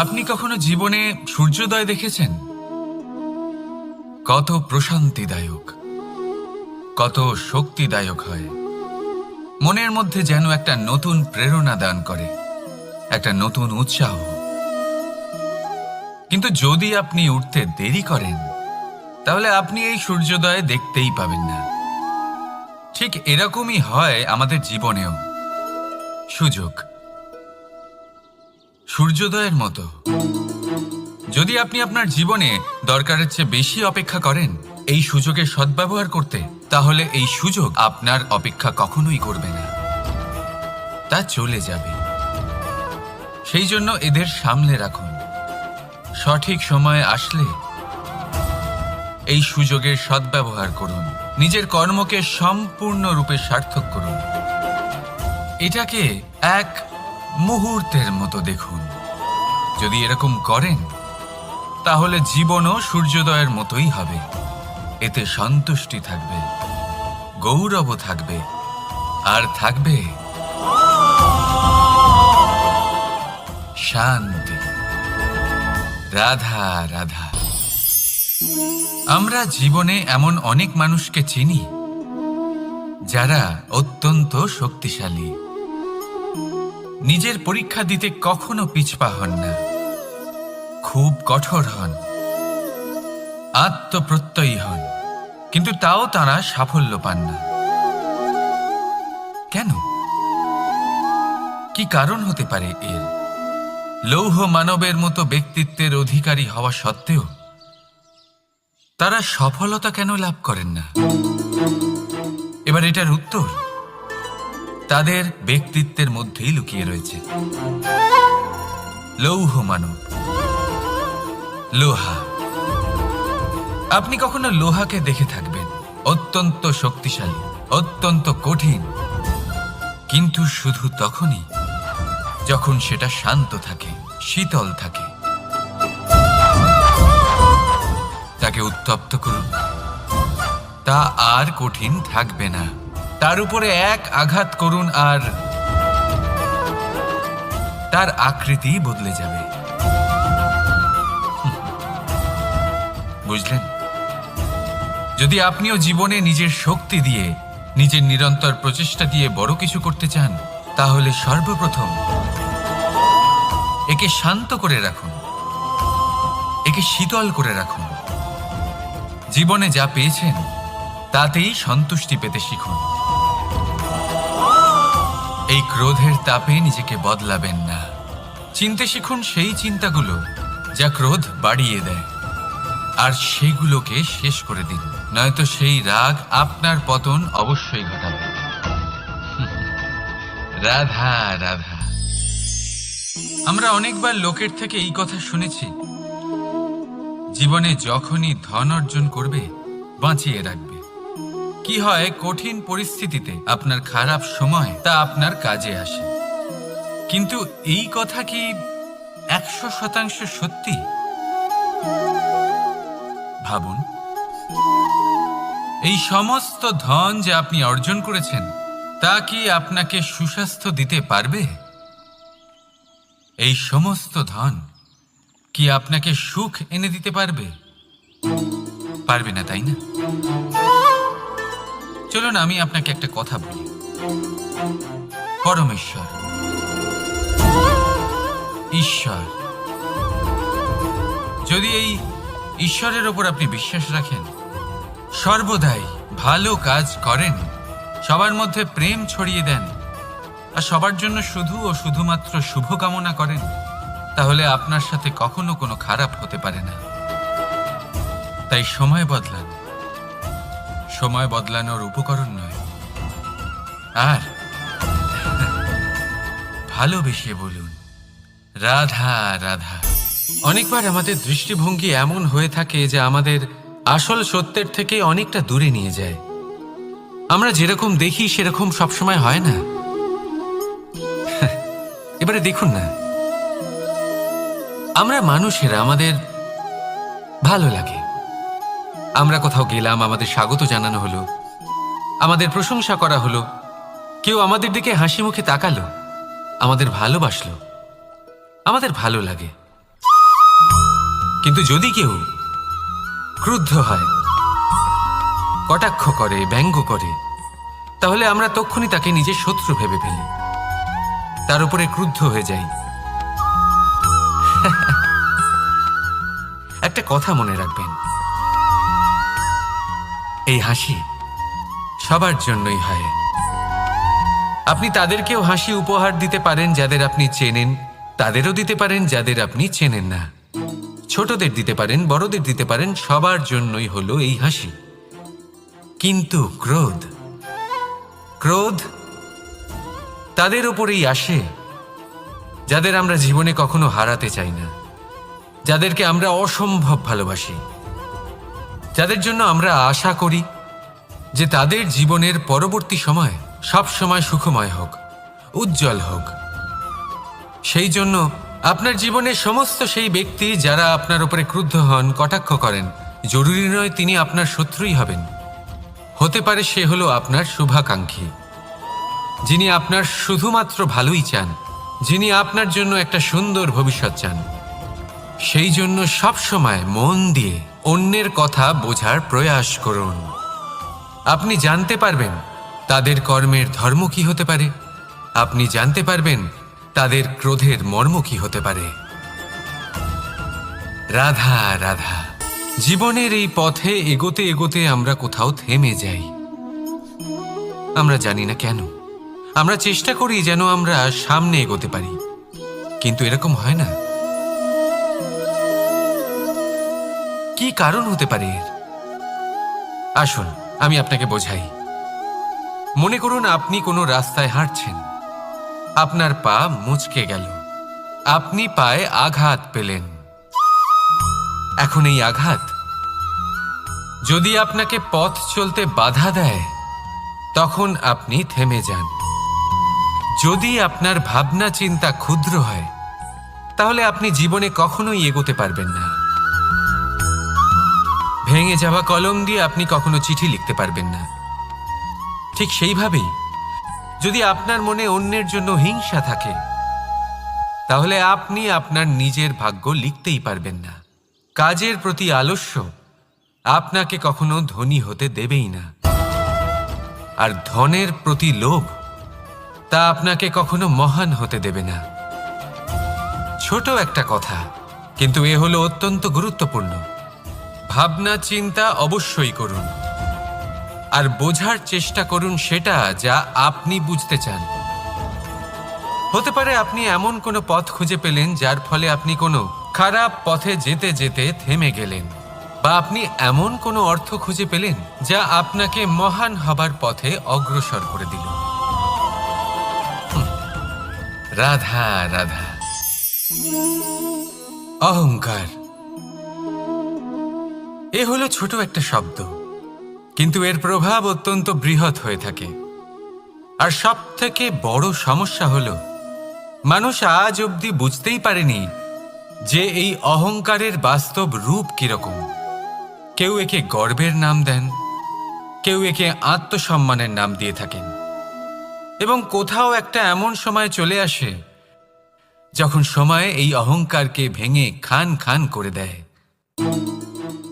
আপনি কখনো জীবনে সূর্যোদয় দেখেছেন? কত প্রশান্তিদায়ক, কত শক্তিদায়ক হয়। মনের মধ্যে যেন একটা নতুন প্রেরণা দান করে, একটা নতুন উৎসাহ। কিন্তু যদি আপনি উঠতে দেরি করেন, তাহলে আপনি এই সূর্যোদয় দেখতেই পাবেন না। ঠিক এরকমই হয় আমাদের জীবনেও। সুযোগ সূর্যোদয়ের মতো। যদি আপনি আপনার জীবনে দরকারের চেয়ে বেশি অপেক্ষা করেন এই সুযোগের সদ্ব্যবহার করতে, তাহলে এই সুযোগ আপনার অপেক্ষা কখনোই করবে না, তা চলে যাবে। সেই জন্য এদের সামলে রাখুন। সঠিক সময় আসলে এই সুযোগের সদ্ব্যবহার করুন, নিজের কর্মকে সম্পূর্ণরূপে সার্থক করুন। এটাকে এক মুহূর্তের মতো দেখুন। যদি এরকম করেন, তাহলে জীবনও সূর্যোদয়ের মতোই হবে। এতে সন্তুষ্টি থাকবে, গৌরবও থাকবে, আর থাকবে শান্তি। রাধা রাধা। আমরা জীবনে এমন অনেক মানুষকে চিনি যারা অত্যন্ত শক্তিশালী, নিজের পরীক্ষা দিতে কখনো পিছপা হন না, খুব কঠোর হন, আত্মপ্রত্যয়ী হন, কিন্তু তাও তারা সাফল্য পান না। কেন? কি কারণ হতে পারে এর? লৌহ মানবের মতো ব্যক্তিত্বের অধিকারী হওয়া সত্ত্বেও তারা সফলতা কেন লাভ করেন না? এবার এটার উত্তর তাদের ব্যক্তিত্বের মধ্যেই লুকিয়ে রয়েছে। লৌহ মানব, লোহা। আপনি কখনো লোহাকে দেখে থাকবেন, অত্যন্ত শক্তিশালী, অত্যন্ত কঠিন, কিন্তু শুধু তখনই যখন সেটা শান্ত থাকে, শীতল থাকে। তাকে উত্তপ্ত করুন, তা আর কঠিন থাকবে না। তার উপরে এক আঘাত করুন আর তার আকৃতি বদলে যাবে। বুঝলেন? যদি আপনিও জীবনে নিজের শক্তি দিয়ে, নিজের নিরন্তর প্রচেষ্টা দিয়ে বড় কিছু করতে চান, তাহলে সর্বপ্রথম একে শান্ত করে রাখুন, একে শীতল করে রাখুন। জীবনে যা পেয়েছেন তাতেই সন্তুষ্টি পেতে শিখুন। এই ক্রোধের তাপে নিজেকে বদলাবেন না। চিনতে শিখুন সেই চিন্তাগুলো যা ক্রোধ বাড়িয়ে দেয়, আর সেগুলোকে শেষ করে দিন, নয়তো সেই রাগ আপনার পতন অবশ্যই ঘটাবে। রাধা রাধা। আমরা অনেকবার লোকের থেকে এই কথা শুনেছি, জীবনে যখনই ধন অর্জন করবে বাঁচিয়ে রাখবে। কি হয়, কঠিন পরিস্থিতিতে আপনার খারাপ সময় তা আপনার কাজে আসে। কিন্তু এই কথা কি 100% সত্যি? ভাবুন, এই সমস্ত ধন যে আপনি অর্জন করেছেন, তা কি আপনাকে সুস্বাস্থ্য দিতে পারবে? এই সমস্ত ধন কি আপনাকে সুখ এনে দিতে পারবে? পারবে না, তাই না? চলুন আমি আপনাকে একটা কথা বলি। পরমেশ্বর, ঈশ্বর, যদি এই ঈশ্বরের ওপর আপনি বিশ্বাস রাখেন, সর্বদাই ভালো কাজ করেন, সবার মধ্যে প্রেম ছড়িয়ে দেন, আর সবার জন্য শুধু ও শুধুমাত্র শুভকামনা করেন, তাহলে আপনার সাথে কখনো কোনো খারাপ হতে পারে না। তাই সময় বদলান, সময় বদলানোর উপকরণ নয়। আর ভালোবেসে বলুন, রাধা রাধা। অনেকবার আমাদের দৃষ্টিভঙ্গি এমন হয়ে থাকে যে আমাদের আসল সত্যের থেকে অনেকটা দূরে নিয়ে যায়। আমরা যেরকম দেখি সেরকম সবসময় হয় না। এবারে দেখুন না, আমরা মানুষেরা, আমাদের ভালো লাগে। আমরা কোথাও গেলাম, আমাদের স্বাগত জানানো হলো, আমাদের প্রশংসা করা হলো, কেউ আমাদের দিকে হাসি মুখে তাকালো, আমাদের ভালোবাসলো, আমাদের ভালো লাগে। কিন্তু যদি কেউ ক্রুদ্ধ হয়, কটাক্ষ করে, ব্যঙ্গ করে, তাহলে আমরা তক্ষুনি তাকে নিজের শত্রু ভেবে ফেলি, তার উপরে ক্রুদ্ধ হয়ে যাই। একটা কথা মনে রাখবেন, এই হাসি সবার জন্যই হয়। আপনি তাদেরকেও হাসি উপহার দিতে পারেন যাদের আপনি চেনেন, তাদেরও দিতে পারেন যাদের আপনি চেনেন না। ছোটদের দিতে পারেন, বড়দের দিতে পারেন, সবার জন্যই হলো এই হাসি। কিন্তু ক্রোধ তাদের উপরেই আসে যাদের আমরা জীবনে কখনো হারাতে চাই না, যাদেরকে আমরা অসম্ভব ভালোবাসি, যাদের জন্য আমরা আশা করি যে তাদের জীবনের পরবর্তী সময় সব সময় সুখময় হোক, উজ্জ্বল হোক। সেই জন্য আপনার জীবনের সমস্ত সেই ব্যক্তি যারা আপনার উপরে ক্রুদ্ধ হন, কটাক্ষ করেন, জরুরি নয় তিনি আপনার শত্রুই হবেন। হতে পারে সে হলো আপনার শুভাকাঙ্ক্ষী, যিনি আপনার শুধুমাত্র ভালোই চান, যিনি আপনার জন্য একটা সুন্দর ভবিষ্যৎ চান। সেই জন্য সবসময় মন দিয়ে অন্যের কথা বোঝার প্রয়াস করুন। আপনি জানতে পারবেন তাদের কর্মের ধর্ম কি হতে পারে, আপনি জানতে পারবেন তাদের ক্রোধের মর্ম কি হতে পারে। রাধা রাধা। জীবনের এই পথে এগোতে এগোতে আমরা কোথাও থেমে যাই, আমরা জানি না কেন। আমরা চেষ্টা করি যেন আমরা সামনে এগোতে পারি, কিন্তু এরকম হয় না। কি কারণ হতে পারে এর? আসুন আমি আপনাকে বোঝাই। মনে করুন আপনি কোনো রাস্তায় হাঁটছেন, আপনার পা মুচকে গেল, আপনি পায়ে আঘাত পেলেন। এখন এই আঘাত যদি আপনাকে পথ চলতে বাধা দেয়, তখন আপনি থেমে যান। যদি আপনার ভাবনা চিন্তা ক্ষুদ্র হয়, তাহলে আপনি জীবনে কখনোই এগোতে পারবেন না। ভেঙে যাওয়া কলম দিয়ে আপনি কখনো চিঠি লিখতে পারবেন না। ঠিক সেইভাবেই যদি আপনার মনে অন্যের জন্য হিংসা থাকে, তাহলে আপনি আপনার নিজের ভাগ্য লিখতেই পারবেন না। কাজের প্রতি আলস্য আপনাকে কখনো ধনী হতে দেবেই না, আর ধনের প্রতি লোভ তা আপনাকে কখনো মহান হতে দেবে না। ছোট একটা কথা, কিন্তু এ হলো অত্যন্ত গুরুত্বপূর্ণ। ভাবনা চিন্তা অবশ্যই করুন, আর বোঝার চেষ্টা করুন সেটা যা আপনি বুঝতে চান। হতে পারে আপনি এমন কোনো পথ খুঁজে পেলেন যার ফলে আপনি কোনো খারাপ পথে যেতে যেতে থেমে গেলেন, বা আপনি এমন কোনো অর্থ খুঁজে পেলেন যা আপনাকে মহান হবার পথে অগ্রসর করে দিল। রাধা রাধা। অহংকার এ হলো ছোট একটা শব্দ, কিন্তু এর প্রভাব অত্যন্ত বৃহৎ হয়ে থাকে। আর সব থেকে বড় সমস্যা হলো মানুষ আজ অবধি বুঝতেই পারেনি যে এই অহংকারের বাস্তব রূপ কিরকম। কেউ একে গর্বের নাম দেন, কেউ একে আত্মসম্মানের নাম দিয়ে থাকেন, এবং কোথাও একটা এমন সময় চলে আসে যখন সময় এই অহংকারকে ভেঙে খান খান করে দেয়।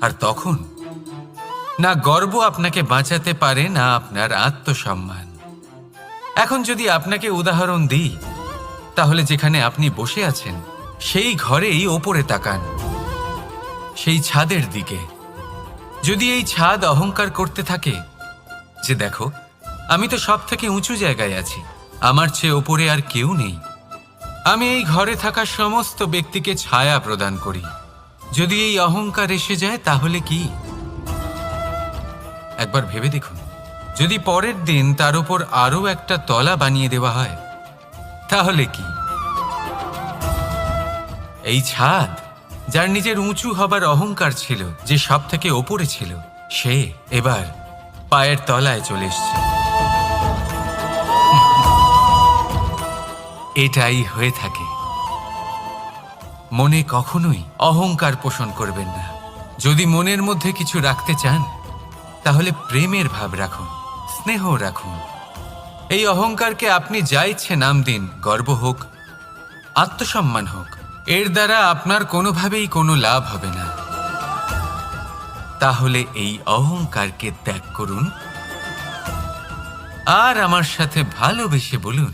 আর তখন না গর্ব আপনাকে বাঁচাতে পারে, না আপনার আত্মসম্মান। এখন যদি আপনাকে উদাহরণ দিই, তাহলে যেখানে আপনি বসে আছেন সেই ঘরেই ওপরে তাকান, সেই ছাদের দিকে। যদি এই ছাদ অহংকার করতে থাকে যে দেখো আমি তো সব থেকে উঁচু জায়গায় আছি, আমার চেয়ে ওপরে আর কেউ নেই, আমি এই ঘরে থাকা সমস্ত ব্যক্তিকে ছায়া প্রদান করি, যদি এই অহংকার এসে যায় তাহলে কি? একবার ভেবে দেখুন, যদি পরের দিন তার উপর আরো একটা তলা বানিয়ে দেওয়া হয় তাহলে কি? এই ছাদ যার নিজের উঁচু হবার অহংকার ছিল, যে সব থেকে ওপরে ছিল, সে এবার পায়ের তলায় চলে এসছে। এটাই হয়ে থাকে। মনে কখনোই অহংকার পোষণ করবেন না। যদি মনের মধ্যে কিছু রাখতে চান তাহলে প্রেমের ভাব রাখুন, স্নেহ রাখুন। এই অহংকারকে আপনি যা ইচ্ছে নাম দিন, গর্ব হোক, আত্মসম্মান হোক, এর দ্বারা আপনার কোনোভাবেই কোনো লাভ হবে না। তাহলে এই অহংকারকে ত্যাগ করুন আর আমার সাথে ভালোবেসে বলুন,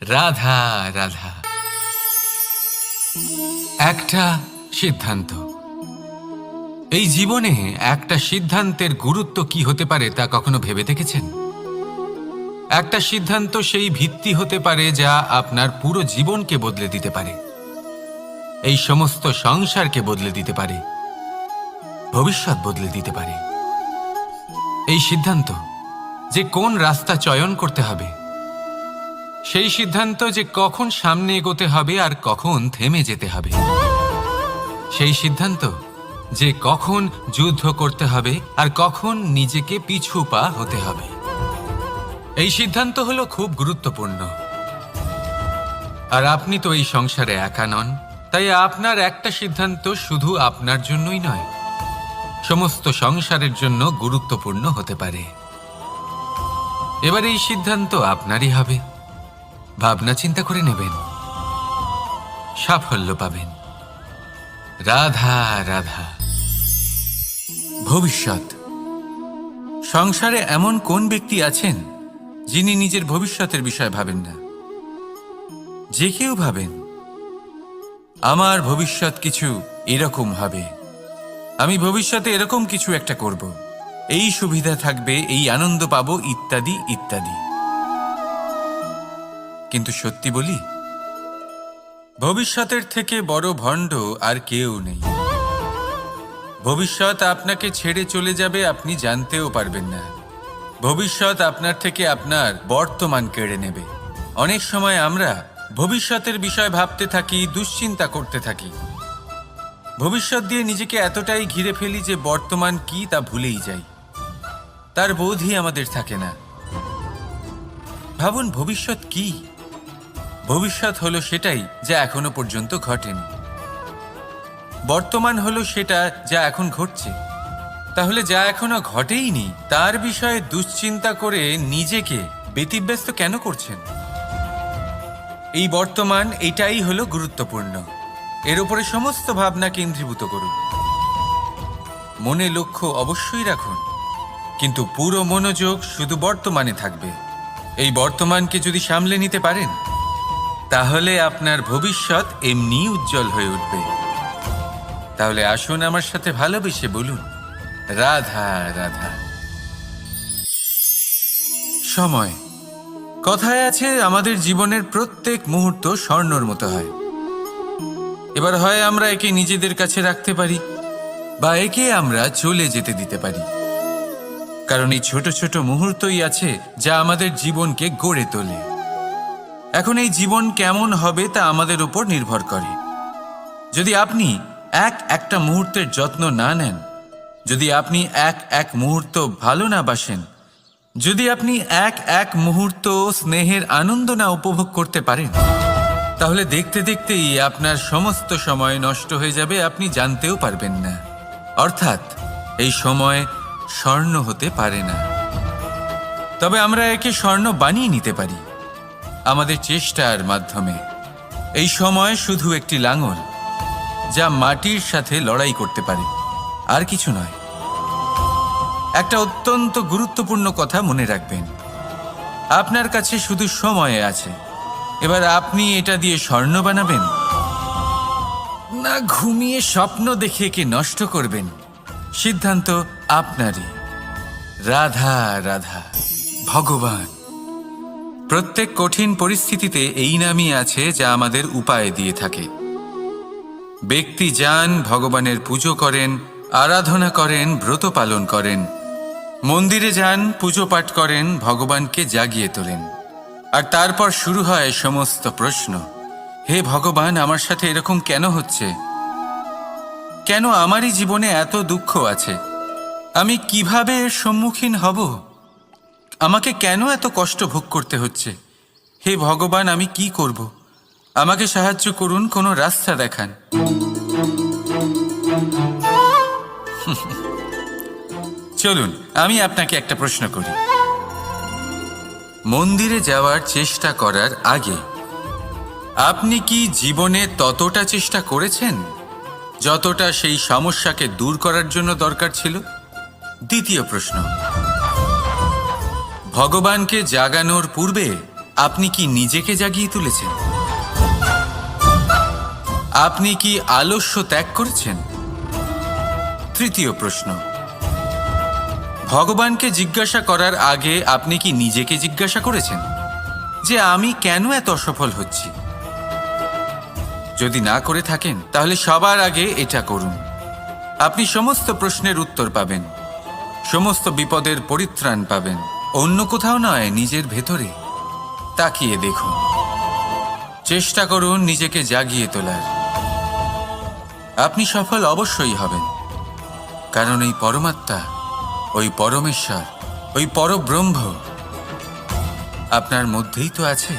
রাধা রাধা। একটা সিদ্ধান্ত। এই জীবনে একটা সিদ্ধান্তের গুরুত্ব কি হতে পারে তা কখনো ভেবে দেখেছেন? একটা সিদ্ধান্ত সেই ভিত্তি হতে পারে যা আপনার পুরো জীবনকে বদলে দিতে পারে, এই সমস্ত সংসারকে বদলে দিতে পারে, ভবিষ্যৎ বদলে দিতে পারে। এই সিদ্ধান্ত যে কোন রাস্তা চয়ন করতে হবে, সেই সিদ্ধান্ত যে কখন সামনে এগোতে হবে আর কখন থেমে যেতে হবে, সেই সিদ্ধান্ত যে কখন যুদ্ধ করতে হবে আর কখন নিজেকে পিছু পা হতে হবে। এই সিদ্ধান্ত হলো খুব গুরুত্বপূর্ণ। আর আপনি তো এই সংসারে একা নন, তাই আপনার একটা সিদ্ধান্ত শুধু আপনার জন্যই নয়, সমস্ত সংসারের জন্য গুরুত্বপূর্ণ হতে পারে। এবার এই সিদ্ধান্ত আপনারই হবে। ভাবনা চিন্তা করে নেবেন, সাফল্য পাবেন। রাধা রাধা। ভবিষ্যৎ। সংসারে এমন কোন ব্যক্তি আছেন যিনি নিজের ভবিষ্যতের বিষয় ভাবেন না? যে কেউ ভাবেন আমার ভবিষ্যৎ কিছু এরকম হবে, আমি ভবিষ্যতে এরকম কিছু একটা করব, এই সুবিধা থাকবে, এই আনন্দ পাবো, ইত্যাদি ইত্যাদি। কিন্তু সত্যি বলি, ভবিষ্যতের থেকে বড় ভণ্ড আর কেউ নেই। ভবিষ্যৎ আপনাকে ছেড়ে চলে যাবে, আপনি জানতেও পারবেন না। ভবিষ্যৎ আপনার থেকে আপনার বর্তমান কেড়ে নেবে। অনেক সময় আমরা ভবিষ্যতের বিষয় ভাবতে থাকি, দুশ্চিন্তা করতে থাকি। ভবিষ্যৎ দিয়ে নিজেকে এতটাই ঘিরে ফেলি যে বর্তমান কি তা ভুলেই যাই, তার বোধই আমাদের থাকে না। ভাবুন, ভবিষ্যৎ কি? ভবিষ্যৎ হলো সেটাই যা এখনো পর্যন্ত ঘটেনি। বর্তমান হলো সেটা যা এখন ঘটছে। তাহলে যা এখনো ঘটেইনি তার বিষয়ে দুশ্চিন্তা করে নিজেকে ব্যতিব্যস্ত কেন করছেন? এই বর্তমান, এটাই হলো গুরুত্বপূর্ণ। এর উপরে সমস্ত ভাবনা কেন্দ্রীভূত করুন। মনে লক্ষ্য অবশ্যই রাখুন, কিন্তু পুরো মনোযোগ শুধু বর্তমানে থাকবে। এই বর্তমানকে যদি সামলে নিতে পারেন, তাহলে আপনার ভবিষ্যৎ এমনি উজ্জ্বল হয়ে উঠবে। তাহলে আসুন আমার সাথে ভালোবেসে বলুন, রাধা রাধা। সময়। কথায় আছে, আমাদের জীবনের প্রত্যেক মুহূর্ত স্বর্ণর মতো হয়। এবার হয় আমরা একে নিজেদের কাছে রাখতে পারি বা একে আমরা চলে যেতে দিতে পারি, কারণ এই ছোট ছোট মুহূর্তই আছে যা আমাদের জীবনকে গড়ে তোলে। এখন এই জীবন কেমন হবে তা আমাদের উপর নির্ভর করে। যদি আপনি একটা মুহূর্তের যত্ন না নেন, যদি আপনি এক মুহূর্ত ভালো না বাসেন, যদি আপনি এক মুহূর্ত স্নেহের আনন্দ না উপভোগ করতে পারেন, তাহলে দেখতে দেখতেই আপনার সমস্ত সময় নষ্ট হয়ে যাবে, আপনি জানতেও পারবেন না। অর্থাৎ এই সময় স্বর্ণ হতে পারে না। তবে আমরা একে স্বর্ণ বানিয়ে নিতে পারি আমাদের চেষ্টার মাধ্যমে। এই সময় শুধু একটি লাঙল যা মাটির সাথে লড়াই করতে পারে, আর কিছু নয়। একটা অত্যন্ত গুরুত্বপূর্ণ কথা মনে রাখবেন, আপনার কাছে শুধু সময় আছে। এবার আপনি এটা দিয়ে স্বর্ণ বানাবেন না ঘুমিয়ে স্বপ্ন দেখে একে নষ্ট করবেন, সিদ্ধান্ত আপনারই। রাধা রাধা। ভগবান। প্রত্যেক কঠিন পরিস্থিতিতে এই নামই আছে যা আমাদের উপায় দিয়ে থাকে। ব্যক্তি যান, ভগবানের পুজো করেন, আরাধনা করেন, ব্রত পালন করেন, মন্দিরে যান, পুজো পাঠ করেন, ভগবানকে জাগিয়ে তোলেন। আর তারপর শুরু হয় সমস্ত প্রশ্ন। হে ভগবান, আমার সাথে এরকম কেন হচ্ছে? কেন আমারই জীবনে এত দুঃখ আছে? আমি কিভাবে এর সম্মুখীন হব? আমাকে কেন এত কষ্ট ভোগ করতে হচ্ছে? হে ভগবান, আমি কি করব? আমাকে সাহায্য করুন, কোনো রাস্তা দেখান। চলুন আমি আপনাকে একটা প্রশ্ন করি। মন্দিরে যাওয়ার চেষ্টা করার আগে আপনি কি জীবনে ততটা চেষ্টা করেছেন যতটা সেই সমস্যাকে দূর করার জন্য দরকার ছিল? দ্বিতীয় প্রশ্ন, ভগবানকে জাগানোর পূর্বে আপনি কি নিজেকে জাগিয়ে তুলেছেন? আপনি কি আলস্য ত্যাগ করেছেন? তৃতীয় প্রশ্ন, ভগবানকে জিজ্ঞাসা করার আগে আপনি কি নিজেকে জিজ্ঞাসা করেছেন যে আমি কেন এত অসফল হচ্ছি? যদি না করে থাকেন তাহলে সবার আগে এটা করুন। আপনি সমস্ত প্রশ্নের উত্তর পাবেন, সমস্ত বিপদের পরিত্রাণ পাবেন। অন্য কোথাও নয়, নিজের ভেতরে তাকিয়ে দেখুন। চেষ্টা করুন নিজেকে জাগিয়ে তোলার। আপনি সফল অবশ্যই হবেন, কারণ এই পরমাত্মা, ওই পরমেশ্বর, ওই পরব্রহ্ম আপনার মধ্যেই তো আছে।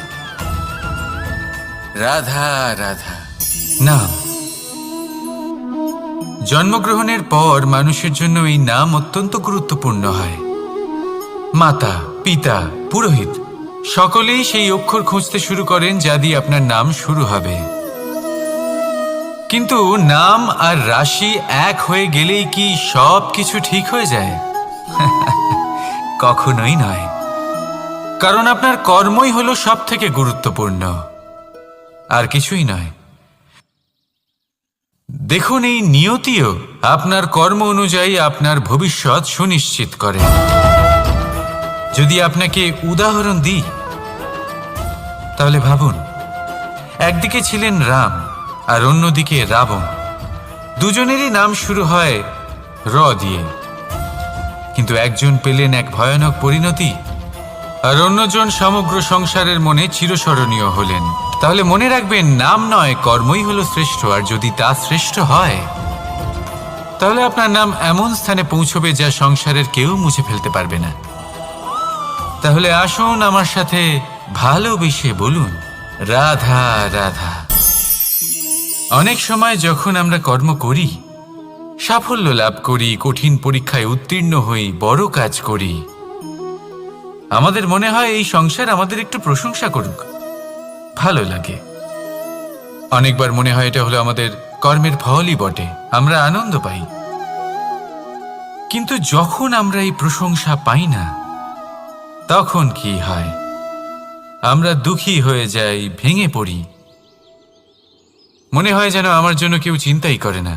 রাধা রাধা। নাম। জন্মগ্রহণের পর মানুষের জন্য এই নাম অত্যন্ত গুরুত্বপূর্ণ হয়। মাতা, পিতা, পুরোহিত সকলেই সেই অক্ষর খুঁজতে শুরু করেন যা দিয়ে আপনার নাম শুরু হবে। কিন্তু নাম আর রাশি এক হয়ে গেলেই কি সব কিছু ঠিক হয়ে যায়? কখনোই নয়, কারণ আপনার কর্মই হলো সব থেকে গুরুত্বপূর্ণ, আর কিছুই নয়। দেখুন, এই নিয়তিও আপনার কর্ম অনুযায়ী আপনার ভবিষ্যৎ সুনিশ্চিত করে। যদি আপনাকে উদাহরণ দিই তাহলে ভাবুন, একদিকে ছিলেন রাম আর অন্যদিকে রাবণ। দুজনেরই নাম শুরু হয় র দিয়ে, কিন্তু একজন পেলেন এক ভয়ানক পরিণতি আর অন্যজন সমগ্র সংসারের মনে চিরস্মরণীয় হলেন। তাহলে মনে রাখবেন, নাম নয়, কর্মই হলো শ্রেষ্ঠ। আর যদি তা শ্রেষ্ঠ হয় তাহলে আপনার নাম এমন স্থানে পৌঁছবে যা সংসারের কেউ মুছে ফেলতে পারবে না। তাহলে আসুন আমার সাথে ভালোবেসে বলুন, রাধা রাধা। অনেক সময় যখন আমরা কর্ম করি, সাফল্য লাভ করি, কঠিন পরীক্ষায় উত্তীর্ণ হই, বড় কাজ করি, আমাদের মনে হয় এই সংসার আমাদের একটু প্রশংসা করুক, ভালো লাগে। অনেকবার মনে হয় এটা হলো আমাদের কর্মের ফলই বটে, আমরা আনন্দ পাই। কিন্তু যখন আমরা এই প্রশংসা পাই না, তখন কি হয়? আমরা দুঃখী হয়ে যাই, ভেঙে পড়ি। মনে হয় যেন আমার জন্য কেউ চিন্তাই করে না।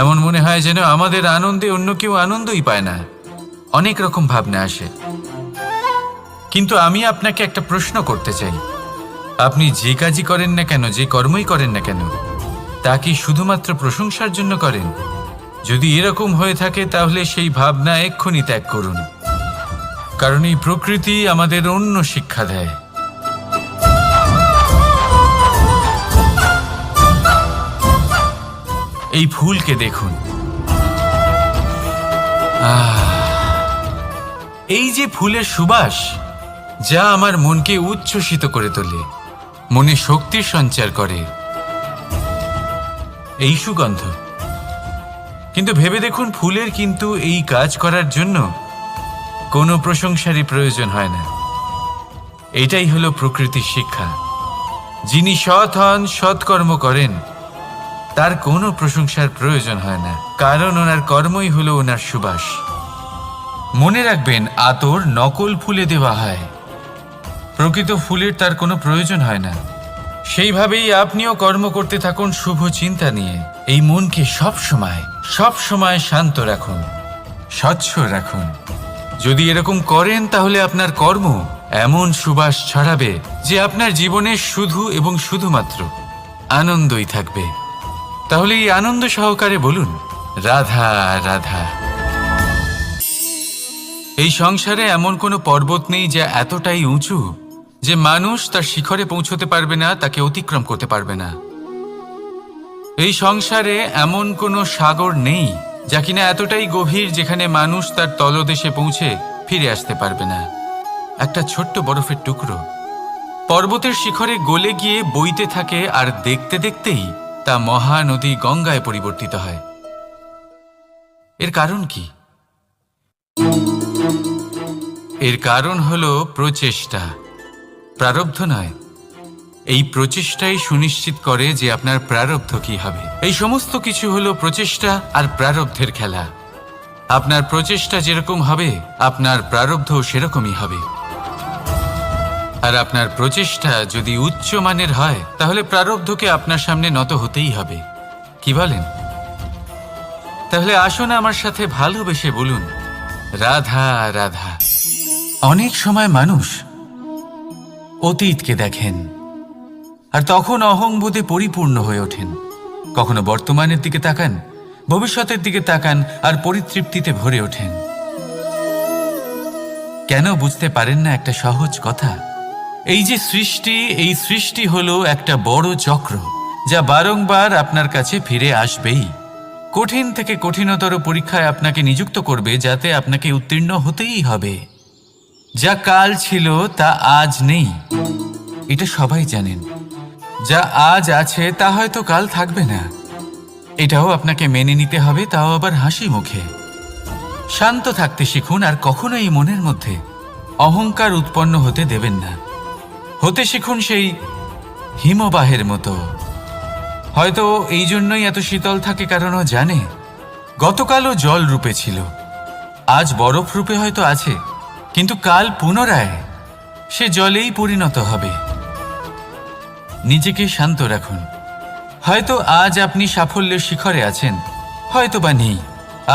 এমন মনে হয় যেন আমাদের আনন্দে অন্য কেউ আনন্দই পায় না। অনেক রকম ভাবনা আসে। কিন্তু আমি আপনাকে একটা প্রশ্ন করতে চাই, আপনি যে কাজই করেন না কেন, যে কর্মই করেন না কেন, তা কি শুধুমাত্র প্রশংসার জন্য করেন? যদি এরকম হয়ে থাকে তাহলে সেই ভাবনা এক্ষুনি ত্যাগ করুন, কারণ এই প্রকৃতি আমাদের অন্য শিক্ষা দেয়। এই ফুলকে দেখুন, এই যে ফুলের সুবাস, যা আমার মনকে উচ্ছ্বসিত করে তোলে, মনে শক্তির সঞ্চার করে, এই সুগন্ধ। কিন্তু ভেবে দেখুন, ফুলের কিন্তু এই কাজ করার জন্য কোনো প্রশংসারই প্রয়োজন হয় না। এটাই হলো প্রকৃতির শিক্ষা। যিনি সৎ হন, সৎকর্ম করেন, তার কোনো প্রশংসার প্রয়োজন হয় না, কারণ ওনার কর্মই হলো ওনার সুবাস। মনে রাখবেন, আতর নকল ফুলে দেওয়া হয়, প্রকৃত ফুলের তার কোনো প্রয়োজন হয় না। সেইভাবেই আপনিও কর্ম করতে থাকুন শুভ চিন্তা নিয়ে। এই মনকে সবসময় শান্ত রাখুন, স্বচ্ছ রাখুন। যদি এরকম করেন তাহলে আপনার কর্ম এমন সুবাস ছড়াবে যে আপনার জীবনে শুধু এবং শুধুমাত্র আনন্দই থাকবে। তাহলে এই আনন্দ সহকারে বলুন, রাধা রাধা। এই সংসারে এমন কোনো পর্বত নেই যা এতটাই উঁচু যে মানুষ তার শিখরে পৌঁছতে পারবে না, তাকে অতিক্রম করতে পারবে না। এই সংসারে এমন কোনো সাগর নেই যা কিনা এতটাই গভীর যেখানে মানুষ তার তলদেশে পৌঁছে ফিরে আসতে পারবে না। একটা ছোট্ট বরফের টুকরো পর্বতের শিখরে গলে গিয়ে বইতে থাকে, আর দেখতে দেখতেই তা মহানদী গঙ্গায় পরিবর্তিত হয়। এর কারণ কি? এর কারণ হলো প্রচেষ্টা, প্রারব্ধ নয়। এই প্রচেষ্টাই সুনিশ্চিত করে যে আপনার প্রারব্ধ কি হবে। এই সমস্ত কিছু হলো প্রচেষ্টা আর প্রারব্ধের খেলা। আপনার প্রচেষ্টা যেরকম হবে আপনার প্রারব্ধ সেরকমই হবে। আর আপনার প্রচেষ্টা যদি উচ্চ মানের হয় তাহলে প্রারব্ধকে আপনার সামনে নত হতেই হবে। কি বলেন? তাহলে আসুন আমার সাথে ভালোবেসে বলুন, রাধা রাধা। অনেক সময় মানুষ অতীতকে দেখেন আর তখন অহংবোধে পরিপূর্ণ হয়ে ওঠেন। কখনো বর্তমানের দিকে তাকান, ভবিষ্যতের দিকে তাকান আর পরিতৃপ্তিতে ভরে ওঠেন। কেন বুঝতে পারেন না একটা সহজ কথা? এই যে সৃষ্টি, এই সৃষ্টি হলো একটা বড় চক্র যা বারংবার আপনার কাছে ফিরে আসবেই। কঠিন থেকে কঠিনতর পরীক্ষায় আপনাকে নিযুক্ত করবে যাতে আপনাকে উত্তীর্ণ হতেই হবে। যা কাল ছিল তা আজ নেই, এটা সবাই জানেন। যা আজ আছে তা হয়তো কাল থাকবে না, এটাও আপনাকে মেনে নিতে হবে, তাও আবার হাসি মুখে। শান্ত থাকতে শিখুন আর কখনোই মনের মধ্যে অহংকার উৎপন্ন হতে দেবেন না। হতে শিখুন সেই হিমবাহের মতো। হয়তো এই জন্যই এত শীতল থাকে কারণ ও জানে গতকালও জল রূপে ছিল, আজ বরফ রূপে হয়তো আছে, কিন্তু কাল পুনরায় সে জলেই পরিণত হবে। নিজেকে শান্ত রাখুন। হয়তো আজ আপনি সাফল্যের শিখরে আছেন, হয়তো বা নেই।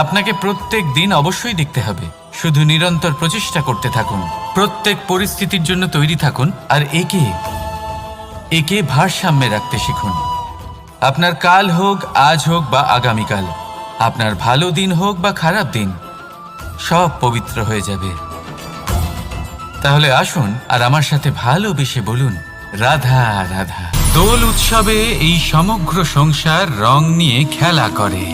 আপনাকে প্রত্যেক দিন অবশ্যই দেখতে হবে। শুধু নিরন্তর প্রচেষ্টা করতে থাকুন, প্রত্যেক পরিস্থিতির জন্য তৈরি থাকুন আর একে ভারসাম্যে রাখতে শিখুন। আপনার কাল হোক, আজ হোক বা আগামীকাল, আপনার ভালো দিন হোক বা খারাপ দিন, সব পবিত্র হয়ে যাবে। তাহলে আসুন আর আমার সাথে ভালোবেসে বলুন, রাধা রাধা। দোল উৎসবে এই সমগ্র সংসার রং নিয়ে খেলা করে,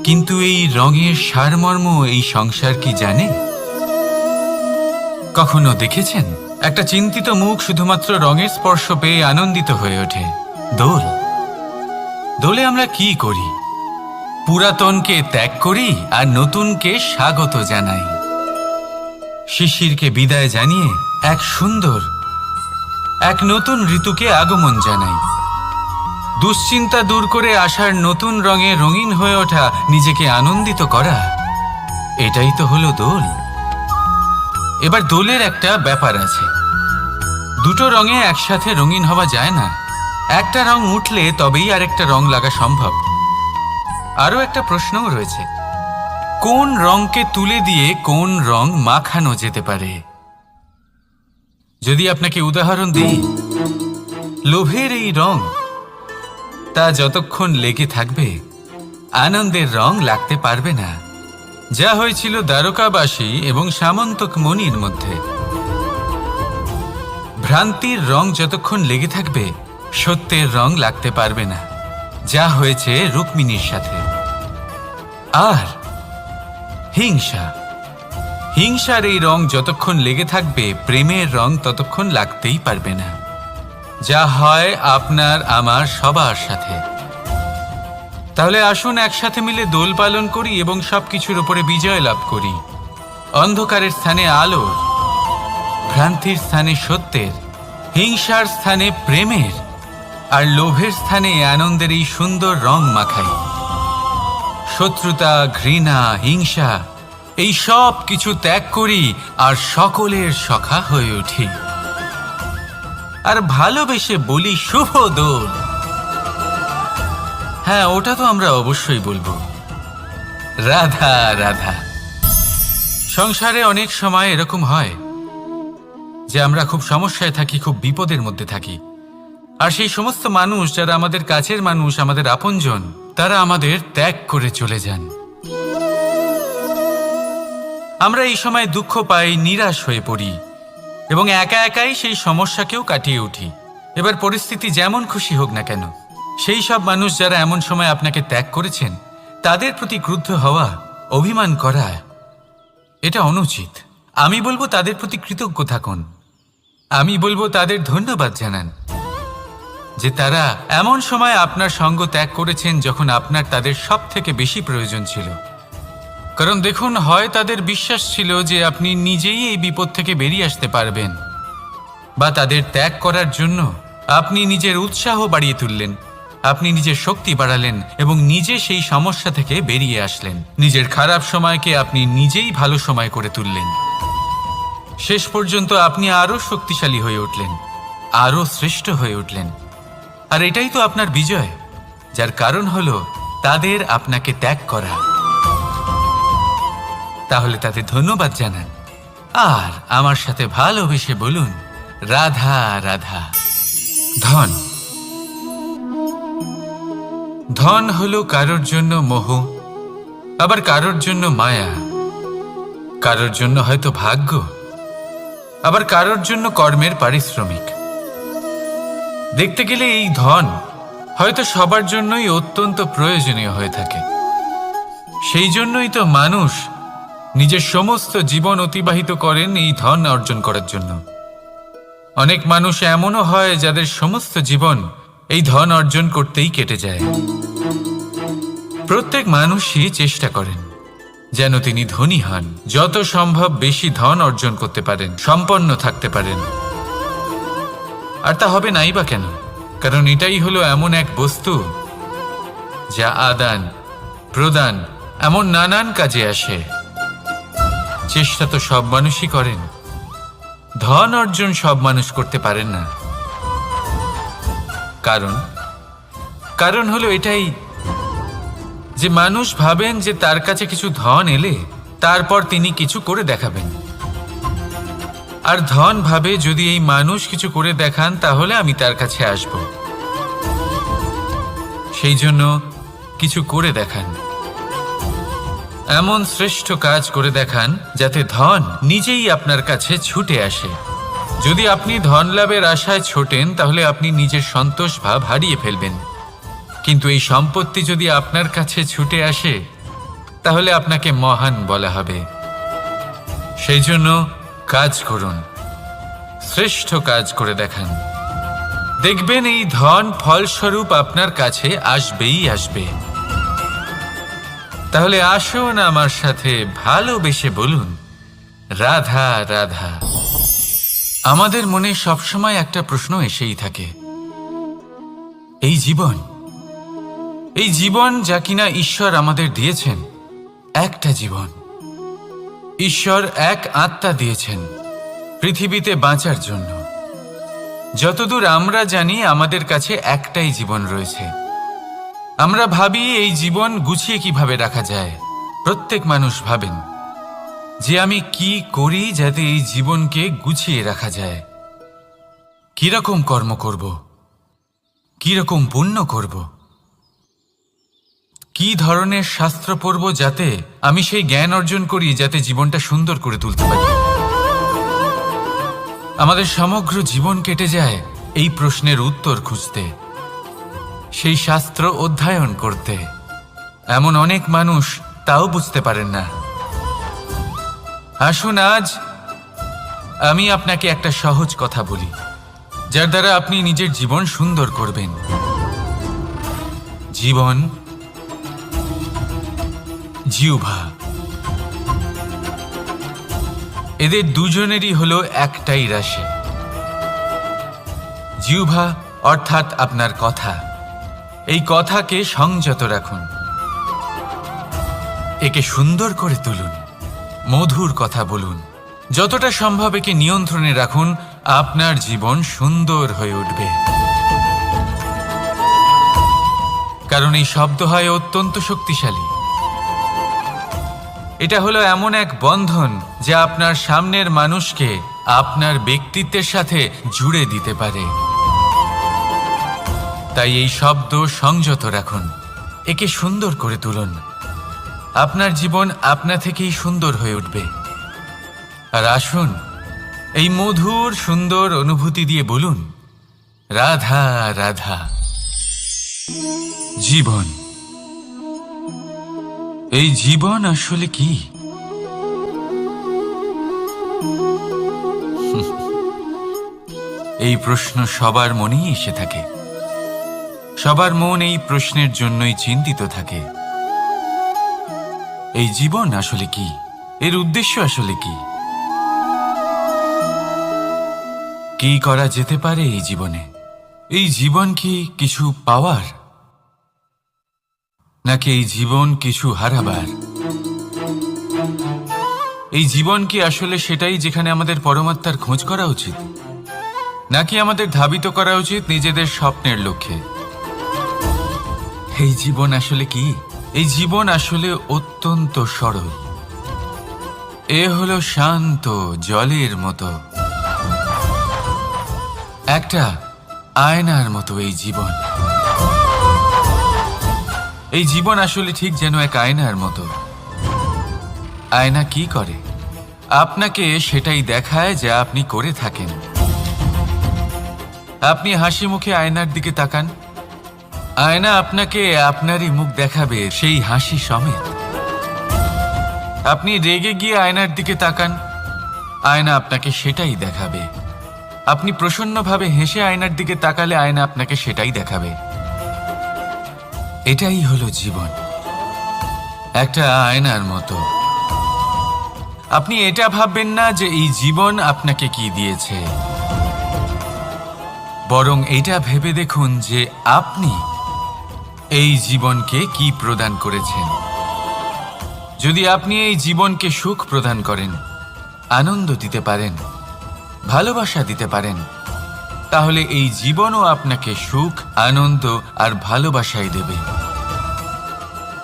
কিন্তু এই রঙের সারমর্ম এই সংসার কি জানে? কখনো দেখেছেন একটা চিন্তিত মুখ শুধুমাত্র রঙের স্পর্শ পেয়ে আনন্দিত হয়ে ওঠে? দোলে আমরা কি করি? পুরাতনকে ত্যাগ করি আর নতুনকে স্বাগত জানাই। শিশিরকে বিদায় জানিয়ে এক সুন্দর, এক নতুন ঋতুকে আগমন জানাই। দুশ্চিন্তা দূর করে আসার নতুন রঙে রঙিন হয়ে ওঠা, নিজেকে আনন্দিত করা, এটাই তো হলো দোল। এবার দোলের একটা ব্যাপার আছে, দুটো রঙে একসাথে রঙিন হওয়া যায় না। একটা রং উঠলে তবেই আরেকটা রং লাগা সম্ভব। আরও একটা প্রশ্নও রয়েছে, কোন রংকে তুলে দিয়ে কোন রং মাখানো যেতে পারে? যদি আপনাকে উদাহরণ দিই, লোভের এই রং, তা যতক্ষণ লেগে থাকবে আনন্দের রং লাগতে পারবে না। যা হয়েছিল দ্বারকাবাসী এবং সামন্তক মণির মধ্যে। ভ্রান্তির রং যতক্ষণ লেগে থাকবে সত্যের রং লাগতে পারবে না, যা হয়েছে রুক্মিণীর সাথে। আর হিংসার এই রং যতক্ষণ লেগে থাকবে প্রেমের রং ততক্ষণ লাগতেই পারবে না, যা হয় আপনার আমার সবার সাথে। তাহলে আসুন একসাথে মিলে দোল পালন করি এবং সবকিছুর উপরে বিজয় লাভ করি। অন্ধকারের স্থানে আলোর, ভ্রান্তির স্থানে সত্যের, হিংসার স্থানে প্রেমের আর লোভের স্থানে আনন্দের এই সুন্দর রং মাখাই। শত্রুতা, ঘৃণা, হিংসা এই সব কিছু ত্যাগ করি আর সকলের সখা হয়ে উঠি। আর ভালোবেসে বলি, শুভ দোল। হ্যাঁ, ওটা তো আমরা অবশ্যই বলবো, রাধা রাধা। সংসারে অনেক সময় এরকম হয় যে আমরা খুব সমস্যায় থাকি, খুব বিপদের মধ্যে থাকি। আর সেই সমস্ত মানুষ যারা আমাদের কাছের মানুষ, আমাদের আপনজন, তারা আমাদের ত্যাগ করে চলে যান। আমরা এই সময় দুঃখ পাই, নিরাশ হয়ে পড়ি এবং একা একাই সেই সমস্যাকেও কাটিয়ে উঠি। এবার পরিস্থিতি যেমন খুশি হোক না কেন, সেই সব মানুষ যারা এমন সময় আপনাকে ত্যাগ করেছেন তাদের প্রতি ক্রুদ্ধ হওয়া, অভিমান করা, এটা অনুচিত। আমি বলবো তাদের প্রতি কৃতজ্ঞ থাকুন। আমি বলবো তাদের ধন্যবাদ জানান যে তারা এমন সময় আপনার সঙ্গ ত্যাগ করেছেন যখন আপনার তাদের সব থেকে বেশি প্রয়োজন ছিল। কারণ দেখুন, হয় তাদের বিশ্বাস ছিল যে আপনি নিজেই এই বিপদ থেকে বেরিয়ে আসতে পারবেন, বা তাদের ত্যাগ করার জন্য আপনি নিজের উৎসাহ বাড়িয়ে তুললেন, আপনি নিজের শক্তি বাড়ালেন এবং নিজে সেই সমস্যা থেকে বেরিয়ে আসলেন। নিজের খারাপ সময়কে আপনি নিজেই ভালো সময় করে তুললেন। শেষ পর্যন্ত আপনি আরো শক্তিশালী হয়ে উঠলেন, আরো শ্রেষ্ঠ হয়ে উঠলেন। আর এটাই তো আপনার বিজয়, যার কারণ হলো তাদের আপনাকে ত্যাগ করা। তাহলে তাদের ধন্যবাদ জানান আর আমার সাথে ভালোবেসে বলুন, রাধা রাধা। ধন, ধন হলো কারোর জন্য মোহ, আবার কারোর জন্য মায়া, কারোর জন্য হয়তো ভাগ্য, আবার কারোর জন্য কর্মের পারিশ্রমিক। দেখতে গেলে এই ধন হয়তো সবার জন্যই অত্যন্ত প্রয়োজনীয় হয়ে থাকে। সেই জন্যই তো মানুষ নিজের সমস্ত জীবন অতিবাহিত করেন এই ধন অর্জন করার জন্য। অনেক মানুষ এমনও হয় যাদের সমস্ত জীবন এই ধন অর্জন করতেই কেটে যায়। প্রত্যেক মানুষই চেষ্টা করেন যেন তিনি ধনী হন, যত সম্ভব বেশি ধন অর্জন করতে পারেন, সম্পন্ন থাকতে পারেন। আর তা হবে নাই বা কেন? কারণ এটাই হলো এমন এক বস্তু যা আদান প্রদান এমন নানান কাজে আসে। চেষ্টা তো সব মানুষই করেন, ধন অর্জন সব মানুষ করতে পারেন না। কারণ হলো এটাই যে মানুষ ভাবেন যে তার কাছে কিছু ধন এলে তারপর তিনি কিছু করে দেখাবেন, আর ধন ভাবে যদি এই মানুষ কিছু করে দেখান তাহলে আমি তার কাছে আসব। সেই জন্য কিছু করে দেখান, এমন শ্রেষ্ঠ কাজ করে দেখান যাতে ধন নিজেই আপনার কাছে ছুটে আসে। যদি আপনি ধন লাভের আশায় ছোটেন তাহলে আপনি নিজের সন্তোষ ভাব হারিয়ে ফেলবেন। কিন্তু এই সম্পত্তি যদি আপনার কাছে ছুটে আসে তাহলে আপনাকে মহান বলা হবে। সেই জন্য কাজ করুন, শ্রেষ্ঠ কাজ করে দেখান, দেখবেন এই ধন ফলস্বরূপ আপনার কাছে আসবেই আসবে। তাহলে আসুন আমার সাথে ভালোবেসে বলুন, রাধা রাধা। আমাদের মনে সবসময় একটা প্রশ্ন এসেই থাকে, এই জীবন যা কিনা ঈশ্বর আমাদের দিয়েছেন, একটা জীবন। ঈশ্বর এক আত্মা দিয়েছেন পৃথিবীতে বাঁচার জন্য। যতদূর আমরা জানি আমাদের কাছে একটাই জীবন রয়েছে। আমরা ভাবি এই জীবন গুছিয়ে কিভাবে রাখা যায়। প্রত্যেক মানুষ ভাবেন যে আমি কি করি যাতে এই জীবনকে গুছিয়ে রাখা যায়, কিরকম কর্ম করব, কিরকম পুণ্য করব, কি ধরনের শাস্ত্র পড়ব যাতে আমি সেই জ্ঞান অর্জন করি যাতে জীবনটা সুন্দর করে তুলতে পারি। আমাদের সমগ্র জীবন কেটে যায় এই প্রশ্নের উত্তর খুঁজতে, সেই শাস্ত্র অধ্যয়ন করতে। এমন অনেক মানুষ তাও বুঝতে পারেন না। আসুন আজ আমি আপনাকে একটা সহজ কথা বলি, যার দ্বারা আপনি নিজের জীবন সুন্দর করবেন। জীবন, জিহ্বা, এদের দুজনেরই হলো একটাই রাশি। জিহ্বা অর্থাৎ আপনার কথা, এই কথাকে সংযত রাখুন, একে সুন্দর করে তুলুন, মধুর কথা বলুন। যতটা সম্ভব একে নিয়ন্ত্রণে রাখুন, আপনার জীবন সুন্দর হয়ে উঠবে। কারণ এই শব্দ হয় অত্যন্ত শক্তিশালী। এটা হলো এমন এক বন্ধন যা আপনার সামনের মানুষকে আপনার ব্যক্তিত্বের সাথে জুড়ে দিতে পারে। তাই এই শব্দ সংযত রাখুন, একে সুন্দর করে তুলুন। আপনার জীবন আপনা থেকেই সুন্দর হয়ে উঠবে। আর আসুন এই মধুর সুন্দর অনুভূতি দিয়ে বলুন, রাধা রাধা। জীবন, এই জীবন আসলে কি? এই প্রশ্ন সবার মনেই এসে থাকে। সবার মন এই প্রশ্নের জন্যই চিন্তিত থাকে। এই জীবন আসলে কি? এর উদ্দেশ্য আসলে কি? কি করা যেতে পারে এই জীবনে? এই জীবন কি কিছু পাওয়ার, নাকি এই জীবন কিছু হারাবার? এই জীবন কি আসলে সেটাই যেখানে আমাদের পরমাত্মার খোঁজ করা উচিত, নাকি আমাদের ধাবিত করা উচিত নিজেদের স্বপ্নের লক্ষ্যে? এই জীবন আসলে কি? এই জীবন আসলে অত্যন্ত সরল। এ হলো শান্ত জলের মতো, একটা আয়নার মতো এই জীবন। এই জীবন আসলে ঠিক যেন এক আয়নার মতো। আয়না কি করে? আপনাকে সেটাই দেখায় যা আপনি করে থাকেন। আপনি হাসি মুখে আয়নার দিকে তাকান, আয়না আপনাকে আপনারই মুখ দেখাবে, সেই হাসি সমেত। আপনি রেগে গিয়ে আয়নার দিকে তাকান, আয়না আপনাকে সেটাই দেখাবে। আপনি প্রসন্নভাবে হেসে আয়নার দিকে তাকালে আয়না আপনাকে সেটাই দেখাবে। এটাই হলো জীবন, একটা আয়নার মতো। আপনি এটা ভাববেন না যে এই জীবন আপনাকে কি দিয়েছে, বরং এটা ভেবে দেখুন যে আপনি এই জীবনকে কি প্রদান করেছেন। যদি আপনি এই জীবনকে সুখ প্রদান করেন, আনন্দ দিতে পারেন, ভালোবাসা দিতে পারেন, তাহলে এই জীবনও আপনাকে সুখ, আনন্দ আর ভালোবাসাই দেবে।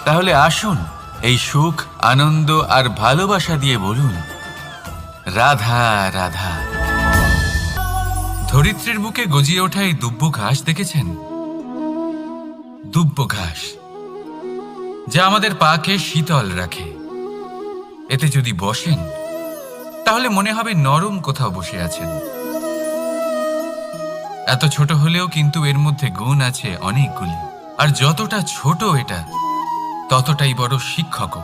তাহলে আসুন এই সুখ, আনন্দ আর ভালোবাসা দিয়ে বলুন, রাধা রাধা। ধরিত্রীর বুকে গজিয়ে ওঠা এই দুব্ব ঘাস দেখেছেন? দুব্ব ঘাস, যা আমাদের পাকে শীতল রাখে। এতে যদি বসেন তাহলে মনে হবে নরম কোথাও বসে আছেন। এত ছোট হলেও কিন্তু এর মধ্যে গুণ আছে অনেকগুলি, আর যতটা ছোট এটা ততটাই বড় শিক্ষকও।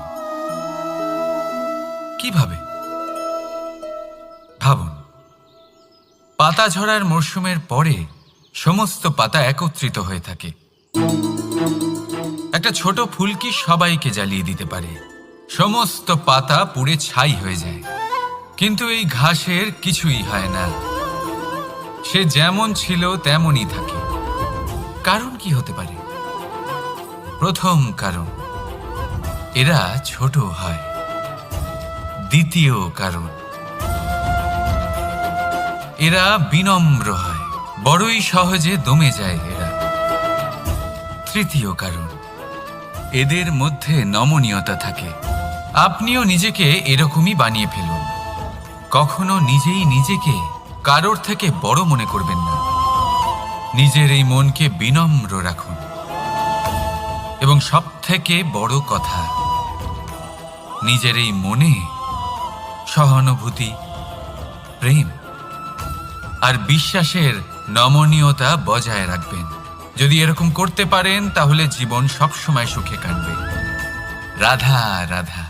কিভাবে? ভাবুন, পাতা ঝরার মরশুমের পরে সমস্ত পাতা একত্রিত হয়ে থাকে। একটা ছোট ফুলকি সবাইকে জ্বালিয়ে দিতে পারে, সমস্ত পাতা পুড়ে ছাই হয়ে যায়। কিন্তু এই ঘাসের কিছুই হয় না, সে যেমন ছিল তেমনই থাকে। কারণ কি হতে পারে? প্রথম কারণ, এরা ছোট হয়। দ্বিতীয় কারণ, এরা বিনম্র হয়, বড়ই সহজে দমে যায় এরা। তৃতীয় কারণ, এদের মধ্যে নমনীয়তা থাকে। আপনিও নিজেকে এরকমই বানিয়ে ফেলুন। কখনো নিজেই নিজেকে কারোর থেকে বড় মনে করবেন না। নিজের এই মনকে বিনম্র রাখুন। এবং সবথেকে বড় কথা, নিজের এই মনে সহানুভূতি, প্রেম আর বিশ্বাসের নমনীয়তা বজায় রাখবেন। যদি এরকম করতে পারেন তাহলে জীবন সবসময় সুখে কাটবে। রাধা রাধা।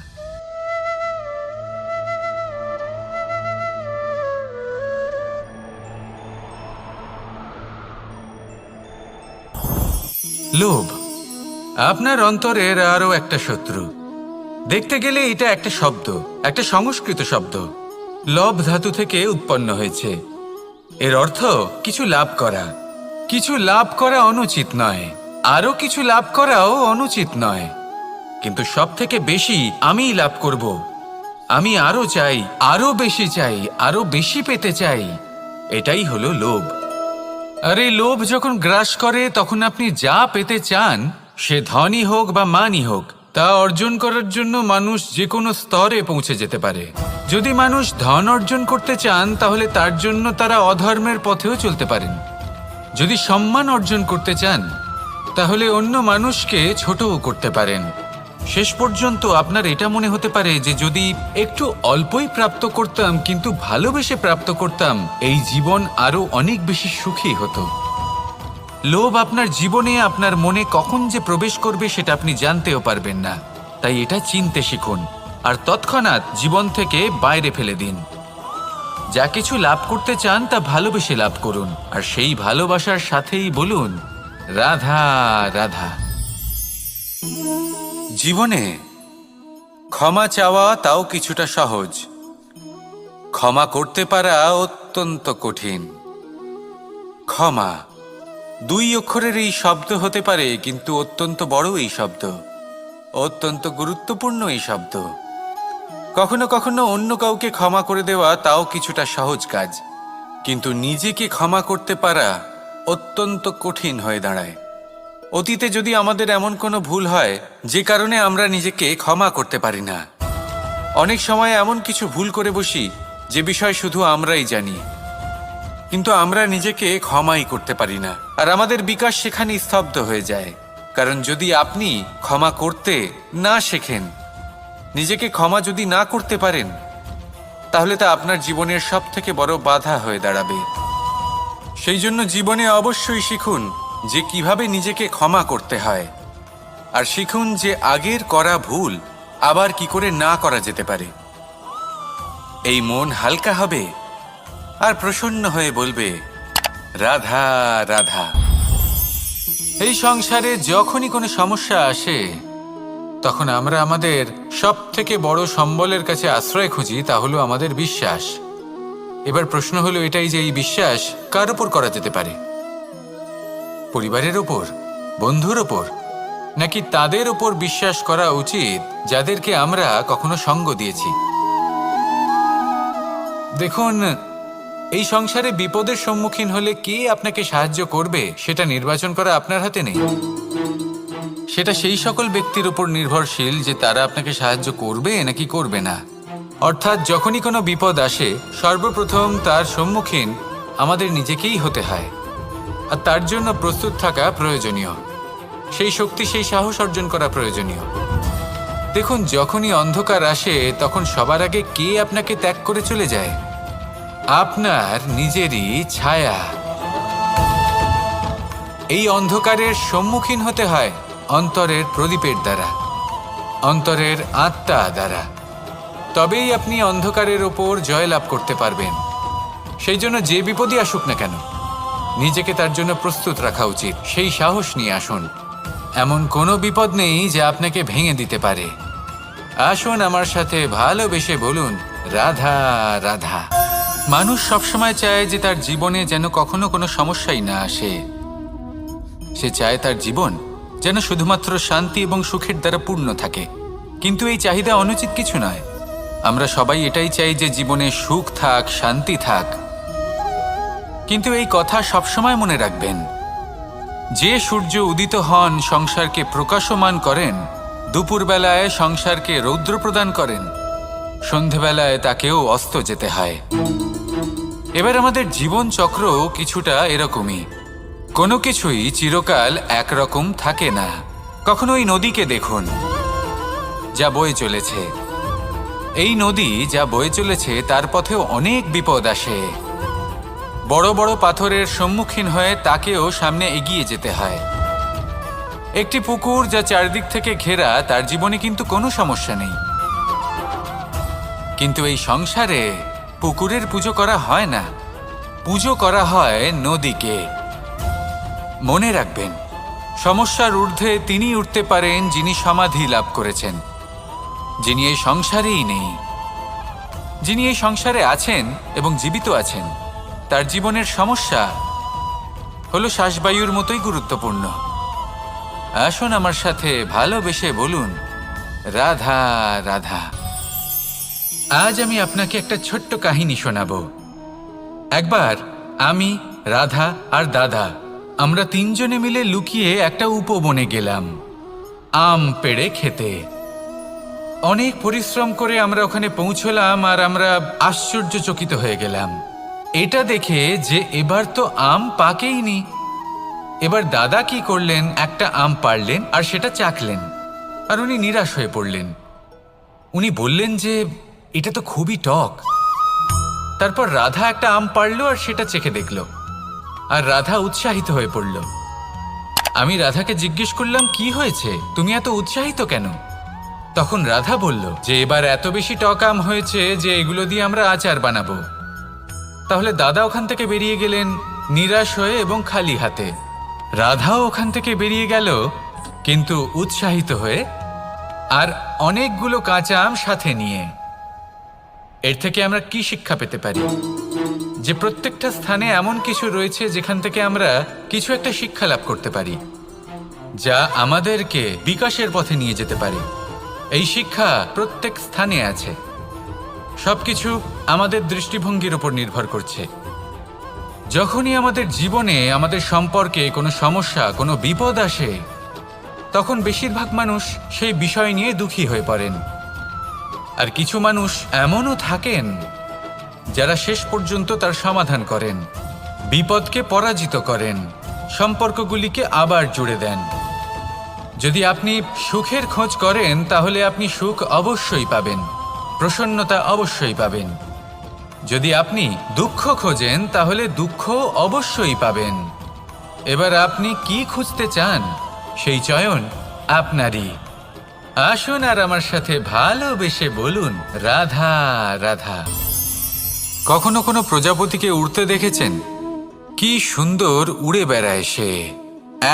লোভ আপনার অন্তরের আরো একটা শত্রু। দেখতে গেলে এটা একটা শব্দ, একটা সংস্কৃত শব্দ। লব ধাতু থেকে উৎপন্ন হয়েছে। এর অর্থ কিছু লাভ করা। কিছু লাভ করা অনুচিত নয়, আরো কিছু লাভ করাও অনুচিত নয়, কিন্তু সব থেকে বেশি আমিই লাভ করব। আমি আরো চাই, আরো বেশি চাই, আরো বেশি পেতে চাই। এটাই হলো লোভ। আর এই লোভ যখন গ্রাস করে তখন আপনি যা পেতে চান, সে ধনই হোক বা মানই হোক, তা অর্জন করার জন্য মানুষ যে কোনো স্তরে পৌঁছে যেতে পারে। যদি মানুষ ধন অর্জন করতে চান তাহলে তার জন্য তারা অধর্মের পথেও চলতে পারেন। যদি সম্মান অর্জন করতে চান তাহলে অন্য মানুষকে ছোটও করতে পারেন। শেষ পর্যন্ত আপনার এটা মনে হতে পারে যে যদি একটু অল্পই প্রাপ্ত করতাম, কিন্তু ভালোবেসে প্রাপ্ত করতাম, এই জীবন আরো অনেক বেশি সুখী হতো। লোভ আপনার জীবনে, আপনার মনে কখন যে প্রবেশ করবে সেটা আপনি জানতেও পারবেন না। তাই এটা চিনতে শিখুন আর তৎক্ষণাৎ জীবন থেকে বাইরে ফেলে দিন। যা কিছু লাভ করতে চান তা ভালোবেসে লাভ করুন, আর সেই ভালোবাসার সাথেই বলুন, রাধা রাধা। জীবনে ক্ষমা চাওয়া তাও কিছুটা সহজ, ক্ষমা করতে পারা অত্যন্ত কঠিন। ক্ষমা। 2 অক্ষরের এই শব্দ হতে পারে, কিন্তু অত্যন্ত বড় এই শব্দ, অত্যন্ত গুরুত্বপূর্ণ এই শব্দ। কখনো কখনো অন্য কাউকে ক্ষমা করে দেওয়া তাও কিছুটা সহজ কাজ, কিন্তু নিজেকে ক্ষমা করতে পারা অত্যন্ত কঠিন হয়ে দাঁড়ায়। অতীতে যদি আমাদের এমন কোনো ভুল হয় যে কারণে আমরা নিজেকে ক্ষমা করতে পারি না, অনেক সময় এমন কিছু ভুল করে বসি যে বিষয় শুধু আমরাই জানি, কিন্তু আমরা নিজেকে ক্ষমাই করতে পারি না, আর আমাদের বিকাশ সেখানে স্তব্ধ হয়ে যায়। কারণ যদি আপনি ক্ষমা করতে না শেখেন, নিজেকে ক্ষমা যদি না করতে পারেন, তাহলে তা আপনার জীবনের সবথেকে বড় বাধা হয়ে দাঁড়াবে। সেই জন্য জীবনে অবশ্যই শিখুন যে কিভাবে নিজেকে ক্ষমা করতে হয়, আর শিখুন যে আগের করা ভুল আবার কি করে না করা যেতে পারে। এই মন হালকা হবে আর প্রসন্ন হয়ে বলবে, রাধা রাধা। এই সংসারে যখনই কোনো সমস্যা আসে, তখন আমরা আমাদের সব থেকে বড় সম্বলের কাছে আশ্রয় খুঁজি, তা হলো আমাদের বিশ্বাস। এবার প্রশ্ন হলো এটাই যে এই বিশ্বাস কার ওপর করা যেতে পারে? পরিবারের ওপর, বন্ধুর ওপর, নাকি তাদের ওপর বিশ্বাস করা উচিত যাদেরকে আমরা কখনো সঙ্গ দিয়েছি? দেখুন, এই সংসারে বিপদের সম্মুখীন হলে কে আপনাকে সাহায্য করবে সেটা নির্বাচন করা আপনার হাতে নেই। সেটা সেই সকল ব্যক্তির উপর নির্ভরশীল যে তারা আপনাকে সাহায্য করবে নাকি করবে না। অর্থাৎ যখনই কোনো বিপদ আসে, সর্বপ্রথম তার সম্মুখীন আমাদের নিজেকেই হতে হয়, আর তার জন্য প্রস্তুত থাকা প্রয়োজনীয়। সেই শক্তি, সেই সাহস অর্জন করা প্রয়োজনীয়। দেখুন, যখনই অন্ধকার আসে তখন সবার আগে কে আপনাকে ত্যাগ করে চলে যায়? আপনার নিজেরই ছায়া। এই অন্ধকারের সম্মুখীন হতে হয় অন্তরের প্রদীপের দ্বারা, অন্তরের আত্মা দ্বারা। তবেই আপনি অন্ধকারের ওপর জয়লাভ করতে পারবেন। সেই জন্য যে বিপদই আসুক না কেন, নিজেকে তার জন্য প্রস্তুত রাখা উচিত। সেই সাহস নিয়ে আসুন। এমন কোনো বিপদ নেই যা আপনাকে ভেঙে দিতে পারে। আসুন আমার সাথে ভালোবেসে বলুন, রাধা রাধা। মানুষ সবসময় চায় যে তার জীবনে যেন কখনো কোনো সমস্যাই না আসে। সে চায় তার জীবন যেন শুধুমাত্র শান্তি এবং সুখের দ্বারা পূর্ণ থাকে। কিন্তু এই চাহিদা অনুচিত কিছু নয়। আমরা সবাই এটাই চাই যে জীবনে সুখ থাক, শান্তি থাক। কিন্তু এই কথা সবসময় মনে রাখবেন, যে সূর্য উদিত হন সংসারকে প্রকাশমান করেন, দুপুরবেলায় সংসারকে রৌদ্র প্রদান করেন, সন্ধেবেলায় তাকেও অস্ত যেতে হয়। এবার আমাদের জীবন চক্র কিছুটা এরকমই। কোনো কিছুই চিরকাল একরকম থাকে না। কখনো এই নদীকে দেখুন যা বয়ে চলেছে। এই নদী যা বয়ে চলেছে তার পথেও অনেক বিপদ আসে। বড় বড় পাথরের সম্মুখীন হয়ে তাকেও সামনে এগিয়ে যেতে হয়। একটি পুকুর যা চারদিক থেকে ঘেরা, তার জীবনে কিন্তু কোনো সমস্যা নেই। কিন্তু এই সংসারে পুকুরের পুজো করা হয় না, পুজো করা হয় নদীকে। মনে রাখবেন, সমস্যার ঊর্ধ্বে তিনি উঠতে পারেন যিনি সমাধি লাভ করেছেন, যিনি এই সংসারেই নেই। যিনি এই সংসারে আছেন এবং জীবিত আছেন, তার জীবনের সমস্যা হলো শ্বাসবায়ুর মতোই গুরুত্বপূর্ণ। আসুন আমার সাথে ভালোবেসে বলুন, রাধা রাধা। আজ আমি আপনাকে একটা ছোট্ট কাহিনী শোনাবো। একবার আমি, রাধা আর দাদা, আমরা তিনজনে মিলে লুকিয়ে একটা উপবনে গেলাম আম পেড়ে খেতে। অনেক পরিশ্রম করে আমরা ওখানে পৌঁছলাম, আর আমরা আশ্চর্যচকিত হয়ে গেলাম এটা দেখে যে এবার তো আম পাকেইনি। এবার দাদা কি করলেন, একটা আম পাড়লেন আর সেটা চাখলেন, আর উনি নিরাশ হয়ে পড়লেন। উনি বললেন যে এটা তো খুবই টক। তারপর রাধা একটা আম পাড়ল আর সেটা চেখে দেখল, আর রাধা উৎসাহিত হয়ে পড়ল। আমি রাধাকে জিজ্ঞেস করলাম, কি হয়েছে, তুমি এত উৎসাহিত কেন? তখন রাধা বলল যে এবার এত বেশি টক আম হয়েছে যে এগুলো দিয়ে আমরা আচার বানাবো। তাহলে দাদা ওখান থেকে বেরিয়ে গেলেন নিরাশ হয়ে এবং খালি হাতে। রাধাও ওখান থেকে বেরিয়ে গেল কিন্তু উৎসাহিত হয়ে, আর অনেকগুলো কাঁচা আম সাথে নিয়ে। এর থেকে আমরা কি শিক্ষা পেতে পারি? যে প্রত্যেকটা স্থানে এমন কিছু রয়েছে যেখান থেকে আমরা কিছু একটা শিক্ষা লাভ করতে পারি, যা আমাদেরকে বিকাশের পথে নিয়ে যেতে পারে। এই শিক্ষা প্রত্যেক স্থানে আছে। সবকিছু আমাদের দৃষ্টিভঙ্গির উপর নির্ভর করছে। যখনই আমাদের জীবনে আমাদের সম্পর্কে কোনো সমস্যা, কোনো বিপদ আসে, তখন বেশিরভাগ মানুষ সেই বিষয় নিয়ে দুঃখী হয়ে পড়েন। আর কিছু মানুষ এমনও থাকেন যারা শেষ পর্যন্ত তার সমাধান করেন, বিপদকে পরাজিত করেন, সম্পর্কগুলিকে আবার জুড়ে দেন। যদি আপনি সুখের খোঁজ করেন তাহলে আপনি সুখ অবশ্যই পাবেন, প্রসন্নতা অবশ্যই পাবেন। যদি আপনি দুঃখ খোঁজেন তাহলে দুঃখ অবশ্যই পাবেন। এবার আপনি কি খুঁজতে চান সেই চয়ন আপনারই। আসুন আর আমার সাথে ভালোবেসে বলুন, রাধা রাধা। কখনো কোনো প্রজাপতিকে উড়তে দেখেছেন? কি সুন্দর উড়ে বেড়ায় সে,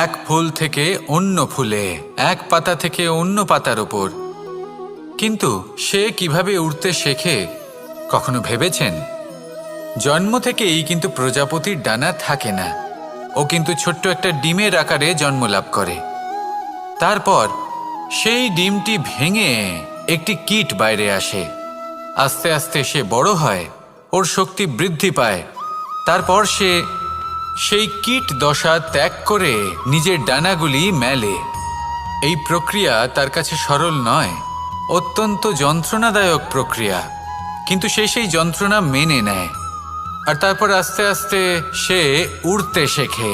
এক ফুল থেকে অন্য ফুলে, এক পাতা থেকে অন্য পাতার ওপর। কিন্তু সে কিভাবে উড়তে শেখে কখনো ভেবেছেন? জন্ম থেকেই কিন্তু প্রজাপতির ডানা থাকে না। ও কিন্তু ছোট্ট একটা ডিমের আকারে জন্ম লাভ করে। তারপর সেই ডিমটি ভেঙে একটি কীট বাইরে আসে। আস্তে আস্তে সে বড় হয়, ওর শক্তি বৃদ্ধি পায়। তারপর সে সেই কীট দশা ত্যাগ করে নিজের ডানাগুলি মেলে। এই প্রক্রিয়া তার কাছে সরল নয়, অত্যন্ত যন্ত্রণাদায়ক প্রক্রিয়া, কিন্তু সে সেই যন্ত্রণা মেনে নেয়। আর তারপর আস্তে আস্তে সে উড়তে শেখে।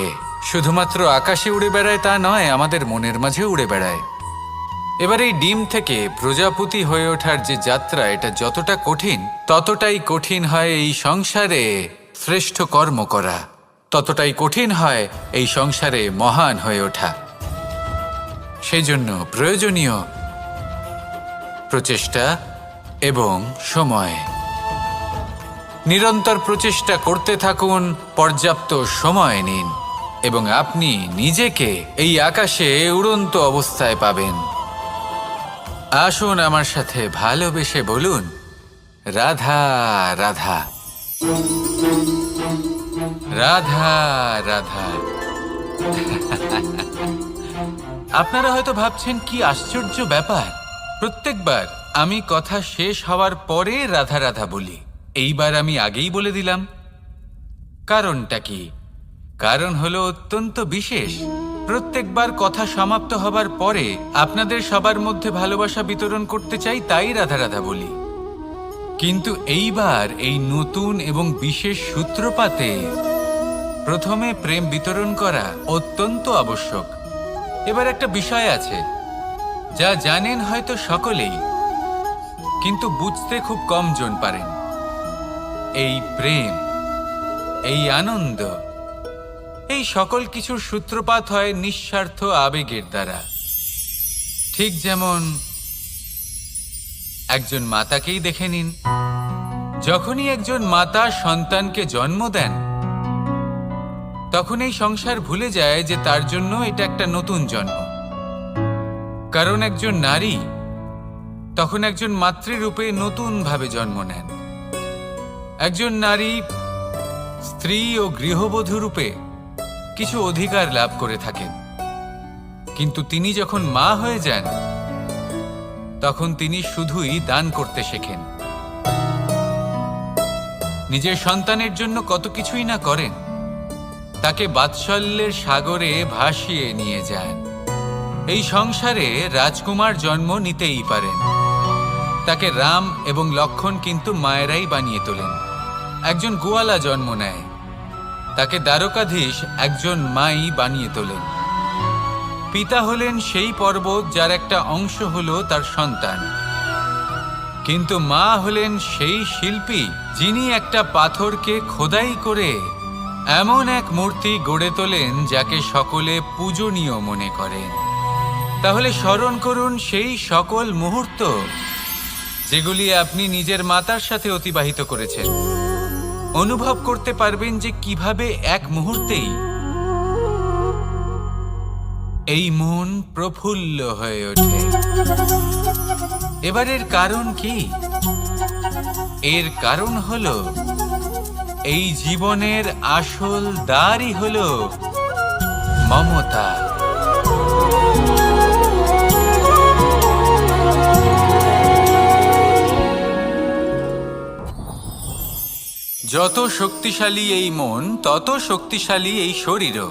শুধুমাত্র আকাশে উড়ে বেড়ায় তা নয়, আমাদের মনের মাঝে উড়ে বেড়ায়। এবার এই ডিম থেকে প্রজাপতি হয়ে ওঠার যে যাত্রা, এটা যতটা কঠিন, ততটাই কঠিন হয় এই সংসারে শ্রেষ্ঠ কর্ম করা, ততটাই কঠিন হয় এই সংসারে মহান হয়ে ওঠা। সেই জন্য প্রয়োজনীয় প্রচেষ্টা এবং সময়। নিরন্তর প্রচেষ্টা করতে থাকুন, পর্যাপ্ত সময় নিন, এবং আপনি নিজেকে এই আকাশে উড়ন্ত অবস্থায় পাবেন। আসুন আমার সাথে ভালোবেসে বলুন, রাধা রাধা, রাধা রাধা। আপনারা হয়তো ভাবছেন কি আশ্চর্য ব্যাপার, প্রত্যেকবার আমি কথা শেষ হওয়ার পরে রাধা রাধা বলি। এইবার আমি আগেই বলে দিলাম। কারণটা কি? কারণ হলো অত্যন্ত বিশেষ। প্রত্যেকবার কথা সমাপ্ত হবার পরে আপনাদের সবার মধ্যে ভালোবাসা বিতরণ করতে চাই, তাই রাধা রাধা বলি। কিন্তু এইবার এই নতুন এবং বিশেষ সূত্রপাতে প্রথমে প্রেম বিতরণ করা অত্যন্ত আবশ্যক। এবার একটা বিষয় আছে যা জানেন হয়তো সকলেই, কিন্তু বুঝতে খুব কম জন পারেন। এই প্রেম, এই আনন্দ, এই সকল কিছুর সূত্রপাত হয় নিঃস্বার্থ আবেগের দ্বারা। ঠিক যেমন একজন মাতাকেই দেখে নিন। যখনই একজন মাতা সন্তানকে জন্ম দেন, তখন এই সংসার ভুলে যায় যে তার জন্য এটা একটা নতুন জন্ম। কারণ একজন নারী তখন একজন মাতৃরূপে নতুনভাবে জন্ম নেন। একজন নারী স্ত্রী ও গৃহবধূ রূপে কিছু অধিকার লাভ করে থাকেন, কিন্তু তিনি যখন মা হয়ে যান তখন তিনি শুধুই দান করতে শেখেন। নিজের সন্তানের জন্য কত কিছুই না করেন, তাকে বাৎসল্যের সাগরে ভাসিয়ে নিয়ে যান। এই সংসারে রাজকুমার জন্ম নিতেই পারেন, তাকে রাম এবং লক্ষ্মণ কিন্তু মায়েরাই বানিয়ে তোলেন। একজন গোয়ালা জন্ম নেয়, তাকে দ্বারকাধীশ একজন মাই বানিয়ে তোলেন। পিতা হলেন সেই পর্বত যার একটা অংশ হলো তার সন্তান, কিন্তু মা হলেন সেই শিল্পী যিনি একটা পাথরকে খোদাই করে এমন এক মূর্তি গড়ে তোলেন যাকে সকলে পূজনীয় মনে করেন। তাহলে স্মরণ করুন সেই সকল মুহূর্ত যেগুলি আপনি নিজের মাতার সাথে অতিবাহিত করেছেন। অনুভব করতে পারবেন যে কিভাবে এক মুহূর্তেই এই মন প্রফুল্ল হয়ে ওঠে। এবারের কারণ কি? এর কারণ হলো এই জীবনের আসল দ্বারই হলো মমতা। যত শক্তিশালী এই মন, তত শক্তিশালী এই শরীরও।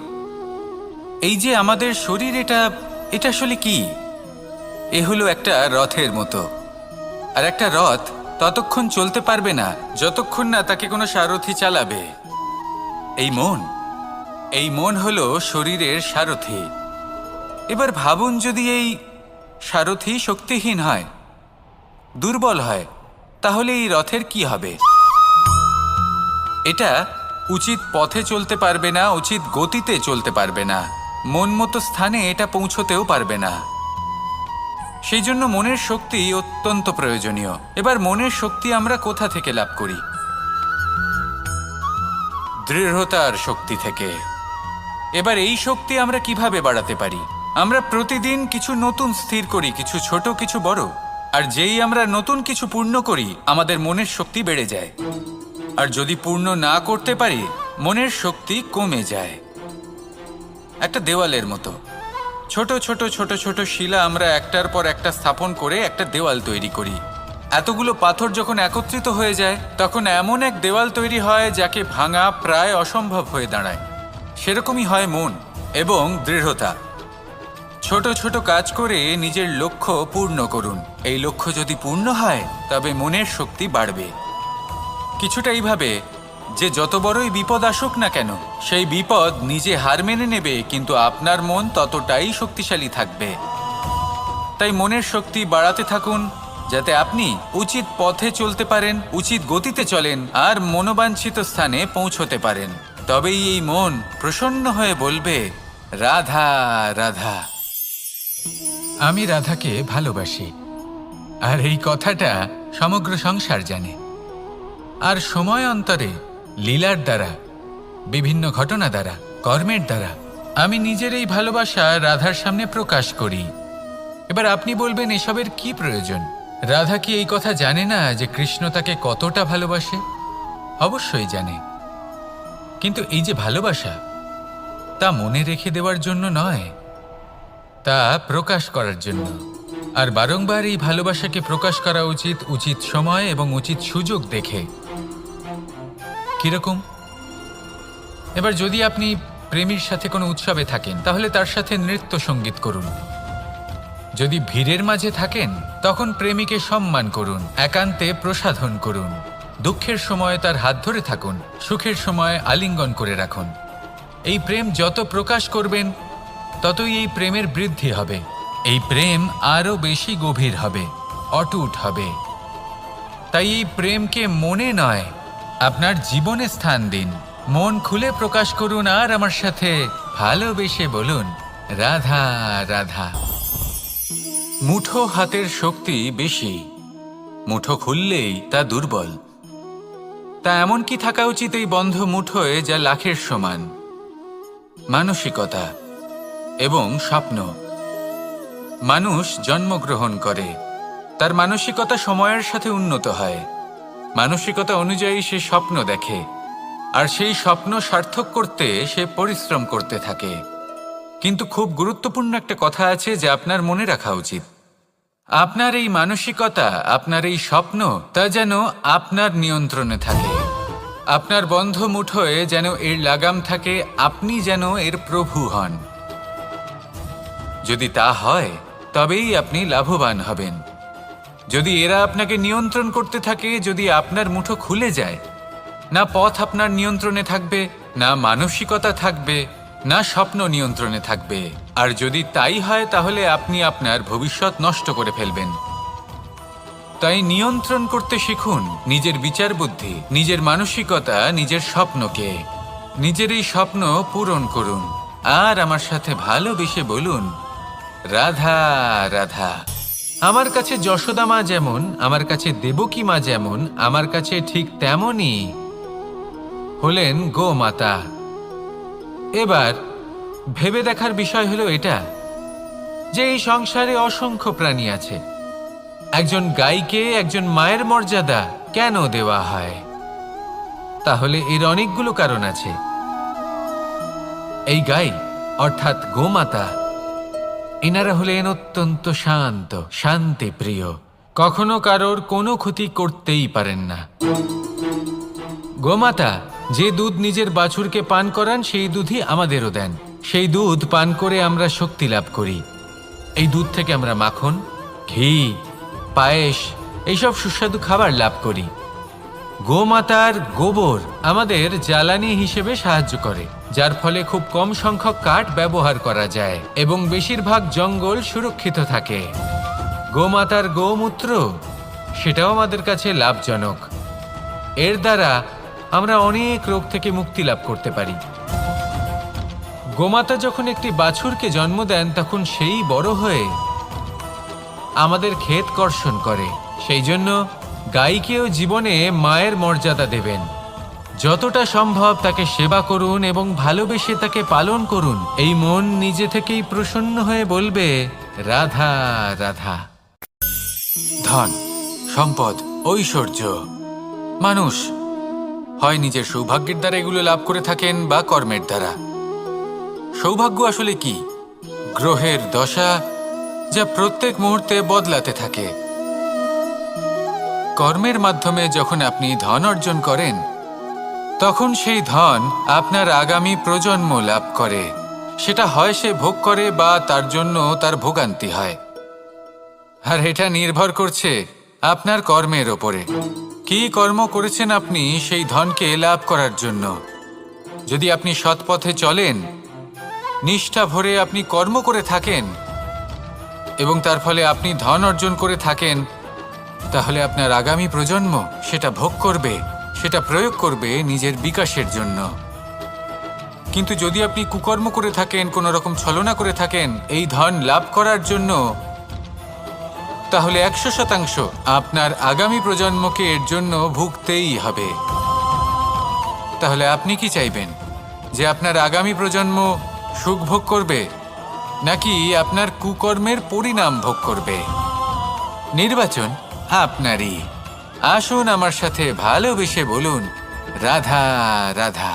এই যে আমাদের শরীর, এটা আসলে কি? এ হলো একটা রথের মতো। আর একটা রথ ততক্ষণ চলতে পারবে না যতক্ষণ না তাকে কোনো সারথি চালাবে। এই মন হলো শরীরের সারথি। এবার ভাবুন, যদি এই সারথি শক্তিহীন হয়, দুর্বল হয়, তাহলে এই রথের কি হবে? এটা উচিত পথে চলতে পারবে না, উচিত গতিতে চলতে পারবে না, মন মতো স্থানে এটা পৌঁছতেও পারবে না। সেই জন্য মনের শক্তি অত্যন্ত প্রয়োজনীয়। এবার মনের শক্তি আমরা কোথা থেকে লাভ করি? দৃঢ়তার শক্তি থেকে। এবার এই শক্তি আমরা কিভাবে বাড়াতে পারি? আমরা প্রতিদিন কিছু নতুন স্থির করি, কিছু ছোট কিছু বড়। আর যেই আমরা নতুন কিছু পূর্ণ করি, আমাদের মনের শক্তি বেড়ে যায়। আর যদি পূর্ণ না করতে পারি, মনের শক্তি কমে যায়। একটা দেওয়ালের মতো ছোট ছোট ছোট ছোট শিলা আমরা একটার পর একটা স্থাপন করে একটা দেওয়াল তৈরি করি। এতগুলো পাথর যখন একত্রিত হয়ে যায়, তখন এমন এক দেওয়াল তৈরি হয় যাকে ভাঙা প্রায় অসম্ভব হয়ে দাঁড়ায়। সেরকমই হয় মন এবং দৃঢ়তা। ছোট ছোট কাজ করে নিজের লক্ষ্য পূর্ণ করুন। এই লক্ষ্য যদি পূর্ণ হয়, তবে মনের শক্তি বাড়বে। কিছুটা এইভাবে যে যত বড়ই বিপদ আসুক না কেন, সেই বিপদ নিজে হার মেনে নেবে, কিন্তু আপনার মন ততটাই শক্তিশালী থাকবে। তাই মনের শক্তি বাড়াতে থাকুন, যাতে আপনি উচিত পথে চলতে পারেন, উচিত গতিতে চলেন আর মনোবাঞ্ছিত স্থানে পৌঁছতে পারেন। তবেই এই মন প্রসন্ন হয়ে বলবে, রাধা রাধা। আমি রাধাকে ভালোবাসি। আর এই কথাটা সমগ্র সংসার জানে। আর সময় অন্তরে লীলার দ্বারা, বিভিন্ন ঘটনা দ্বারা, কর্মের দ্বারা আমি নিজের এই ভালোবাসা রাধার সামনে প্রকাশ করি। এবার আপনি বলবেন, এসবের কি প্রয়োজন? রাধা কি এই কথা জানে না যে কৃষ্ণ তাকে কতটা ভালোবাসে? অবশ্যই জানে। কিন্তু এই যে ভালোবাসা, তা মনে রেখে দেওয়ার জন্য নয়, তা প্রকাশ করার জন্য। আর বারংবার এই ভালোবাসাকে প্রকাশ করা উচিত, উচিত সময় এবং উচিত সুযোগ দেখে। কিরকম? এবার যদি আপনি প্রেমীর সাথে কোনো উৎসবে থাকেন, তাহলে তার সাথে নৃত্য সঙ্গীত করুন। যদি ভিড়ের মাঝে থাকেন, তখন প্রেমীকে সম্মান করুন, একান্তে প্রসাধন করুন। দুঃখের সময় তার হাত ধরে থাকুন, সুখের সময় আলিঙ্গন করে রাখুন। এই প্রেম যত প্রকাশ করবেন, ততই এই প্রেমের বৃদ্ধি হবে। এই প্রেম আরও বেশি গভীর হবে, অটুট হবে। তাই এই প্রেমকে মনে নয়, আপনার জীবনে স্থান দিন। মন খুলে প্রকাশ করুন আর আমার সাথে ভালোবেসে বলুন, রাধা রাধা। মুঠো হাতের শক্তি বেশি, মুঠো খুললেই তা দুর্বল। তা এমন কি থাকা উচিত এই বন্ধ মুঠোয়, যা লাখের সমান? মানসিকতা এবং স্বপ্ন। মানুষ জন্মগ্রহণ করে, তার মানসিকতা সময়ের সাথে উন্নত হয়। মানসিকতা অনুযায়ী সে স্বপ্ন দেখে, আর সেই স্বপ্ন সার্থক করতে সে পরিশ্রম করতে থাকে। কিন্তু খুব গুরুত্বপূর্ণ একটা কথা আছে যা আপনার মনে রাখা উচিত। আপনার এই মানসিকতা, আপনার এই স্বপ্ন, তা যেন আপনার নিয়ন্ত্রণে থাকে। আপনার বন্ধ মুঠোয় যেন এর লাগাম থাকে, আপনি যেন এর প্রভু হন। যদি তা হয়, তবেই আপনি লাভবান হবেন। যদি এরা আপনাকে নিয়ন্ত্রণ করতে থাকে, যদি আপনার মুঠো খুলে যায়, না পথ আপনার নিয়ন্ত্রণে থাকবে, না মানসিকতা থাকবে, না স্বপ্ন নিয়ন্ত্রণে থাকবে। আর যদি তাই হয়, তাহলে আপনি আপনার ভবিষ্যৎ নষ্ট করে ফেলবেন। তাই নিয়ন্ত্রণ করতে শিখুন নিজের বিচার বুদ্ধি, নিজের মানসিকতা, নিজের স্বপ্নকে। নিজের এই স্বপ্ন পূরণ করুন আর আমার সাথে ভালোবেসে বলুন, রাধা রাধা। আমার কাছে যশোদা মা যেমন, আমার কাছে দেবকী মা যেমন, আমার কাছে ঠিক তেমনই হলেন গোমাতা। এবার ভেবে দেখার বিষয় হলো এটা, যে এই সংসারে অসংখ্য প্রাণী আছে। একজন গাইকে একজন মায়ের মর্যাদা কেন দেওয়া হয়? তাহলে এর অনেকগুলো কারণ আছে। এই গাই অর্থাৎ গোমাতা, এনারা হলেন অত্যন্ত শান্ত, শান্তিপ্রিয়, কখনো কারোর কোনো ক্ষতি করতেই পারেন না। গোমাতা যে দুধ নিজের বাছুরকে পান করান সেই দুধই আমাদেরও দেন। সেই দুধ পান করে আমরা শক্তি লাভ করি। এই দুধ থেকে আমরা মাখন, ঘি, পায়েস এইসব সুস্বাদু খাবার লাভ করি। গোমাতার গোবর আমাদের জ্বালানি হিসেবে সাহায্য করে, যার ফলে খুব কম সংখ্যক কাঠ ব্যবহার করা যায় এবং বেশিরভাগ জঙ্গল সুরক্ষিত থাকে। গোমাতার গোমূত্র সেটাও আমাদের কাছে লাভজনক। এর দ্বারা আমরা অনেক রোগ থেকে মুক্তি লাভ করতে পারি। গোমাতা যখন একটি বাছুরকে জন্ম দেন তখন সেই বড় হয়ে আমাদের ক্ষেত কর্ষণ করে। সেই জন্য গাইকেও জীবনে মায়ের মর্যাদা দেবেন। যতটা সম্ভব তাকে সেবা করুন এবং ভালোবেসে তাকে পালন করুন। এই মন নিজে থেকেই প্রসন্ন হয়ে বলবে, রাধা রাধা। ধন, সম্পদ, ঐশ্বর্য, মানুষ হয় নিজের সৌভাগ্যের দ্বারা এগুলো লাভ করে থাকেন বা কর্মের দ্বারা। সৌভাগ্য আসলে কি? গ্রহের দশা যা প্রত্যেক মুহূর্তে বদলাতে থাকে। কর্মের মাধ্যমে যখন আপনি ধন অর্জন করেন তখন সেই ধন আপনার আগামী প্রজন্ম লাভ করে। সেটা হয় সে ভোগ করে বা তার জন্য তার ভোগান্তি হয়। আর এটা নির্ভর করছে আপনার কর্মের ওপরে। কি কর্ম করেছেন আপনি সেই ধনকে লাভ করার জন্য। যদি আপনি সৎ পথে চলেন, নিষ্ঠা ভরে আপনি কর্ম করে থাকেন এবং তার ফলে আপনি ধন অর্জন করে থাকেন, তাহলে আপনার আগামী প্রজন্ম সেটা ভোগ করবে, সেটা প্রয়োগ করবে নিজের বিকাশের জন্য। কিন্তু যদি আপনি কুকর্ম করে থাকেন, কোনো রকম ছলনা করে থাকেন এই ধন লাভ করার জন্য, তাহলে 100% আপনার আগামী প্রজন্মকে এর জন্য ভুগতেই হবে। তাহলে আপনি কি চাইবেন? যে আপনার আগামী প্রজন্ম সুখ ভোগ করবে নাকি আপনার কুকর্মের পরিণাম ভোগ করবে? নির্বাচন আপনারই। আসুন আমার সাথে ভালোবেসে বলুন, রাধা রাধা।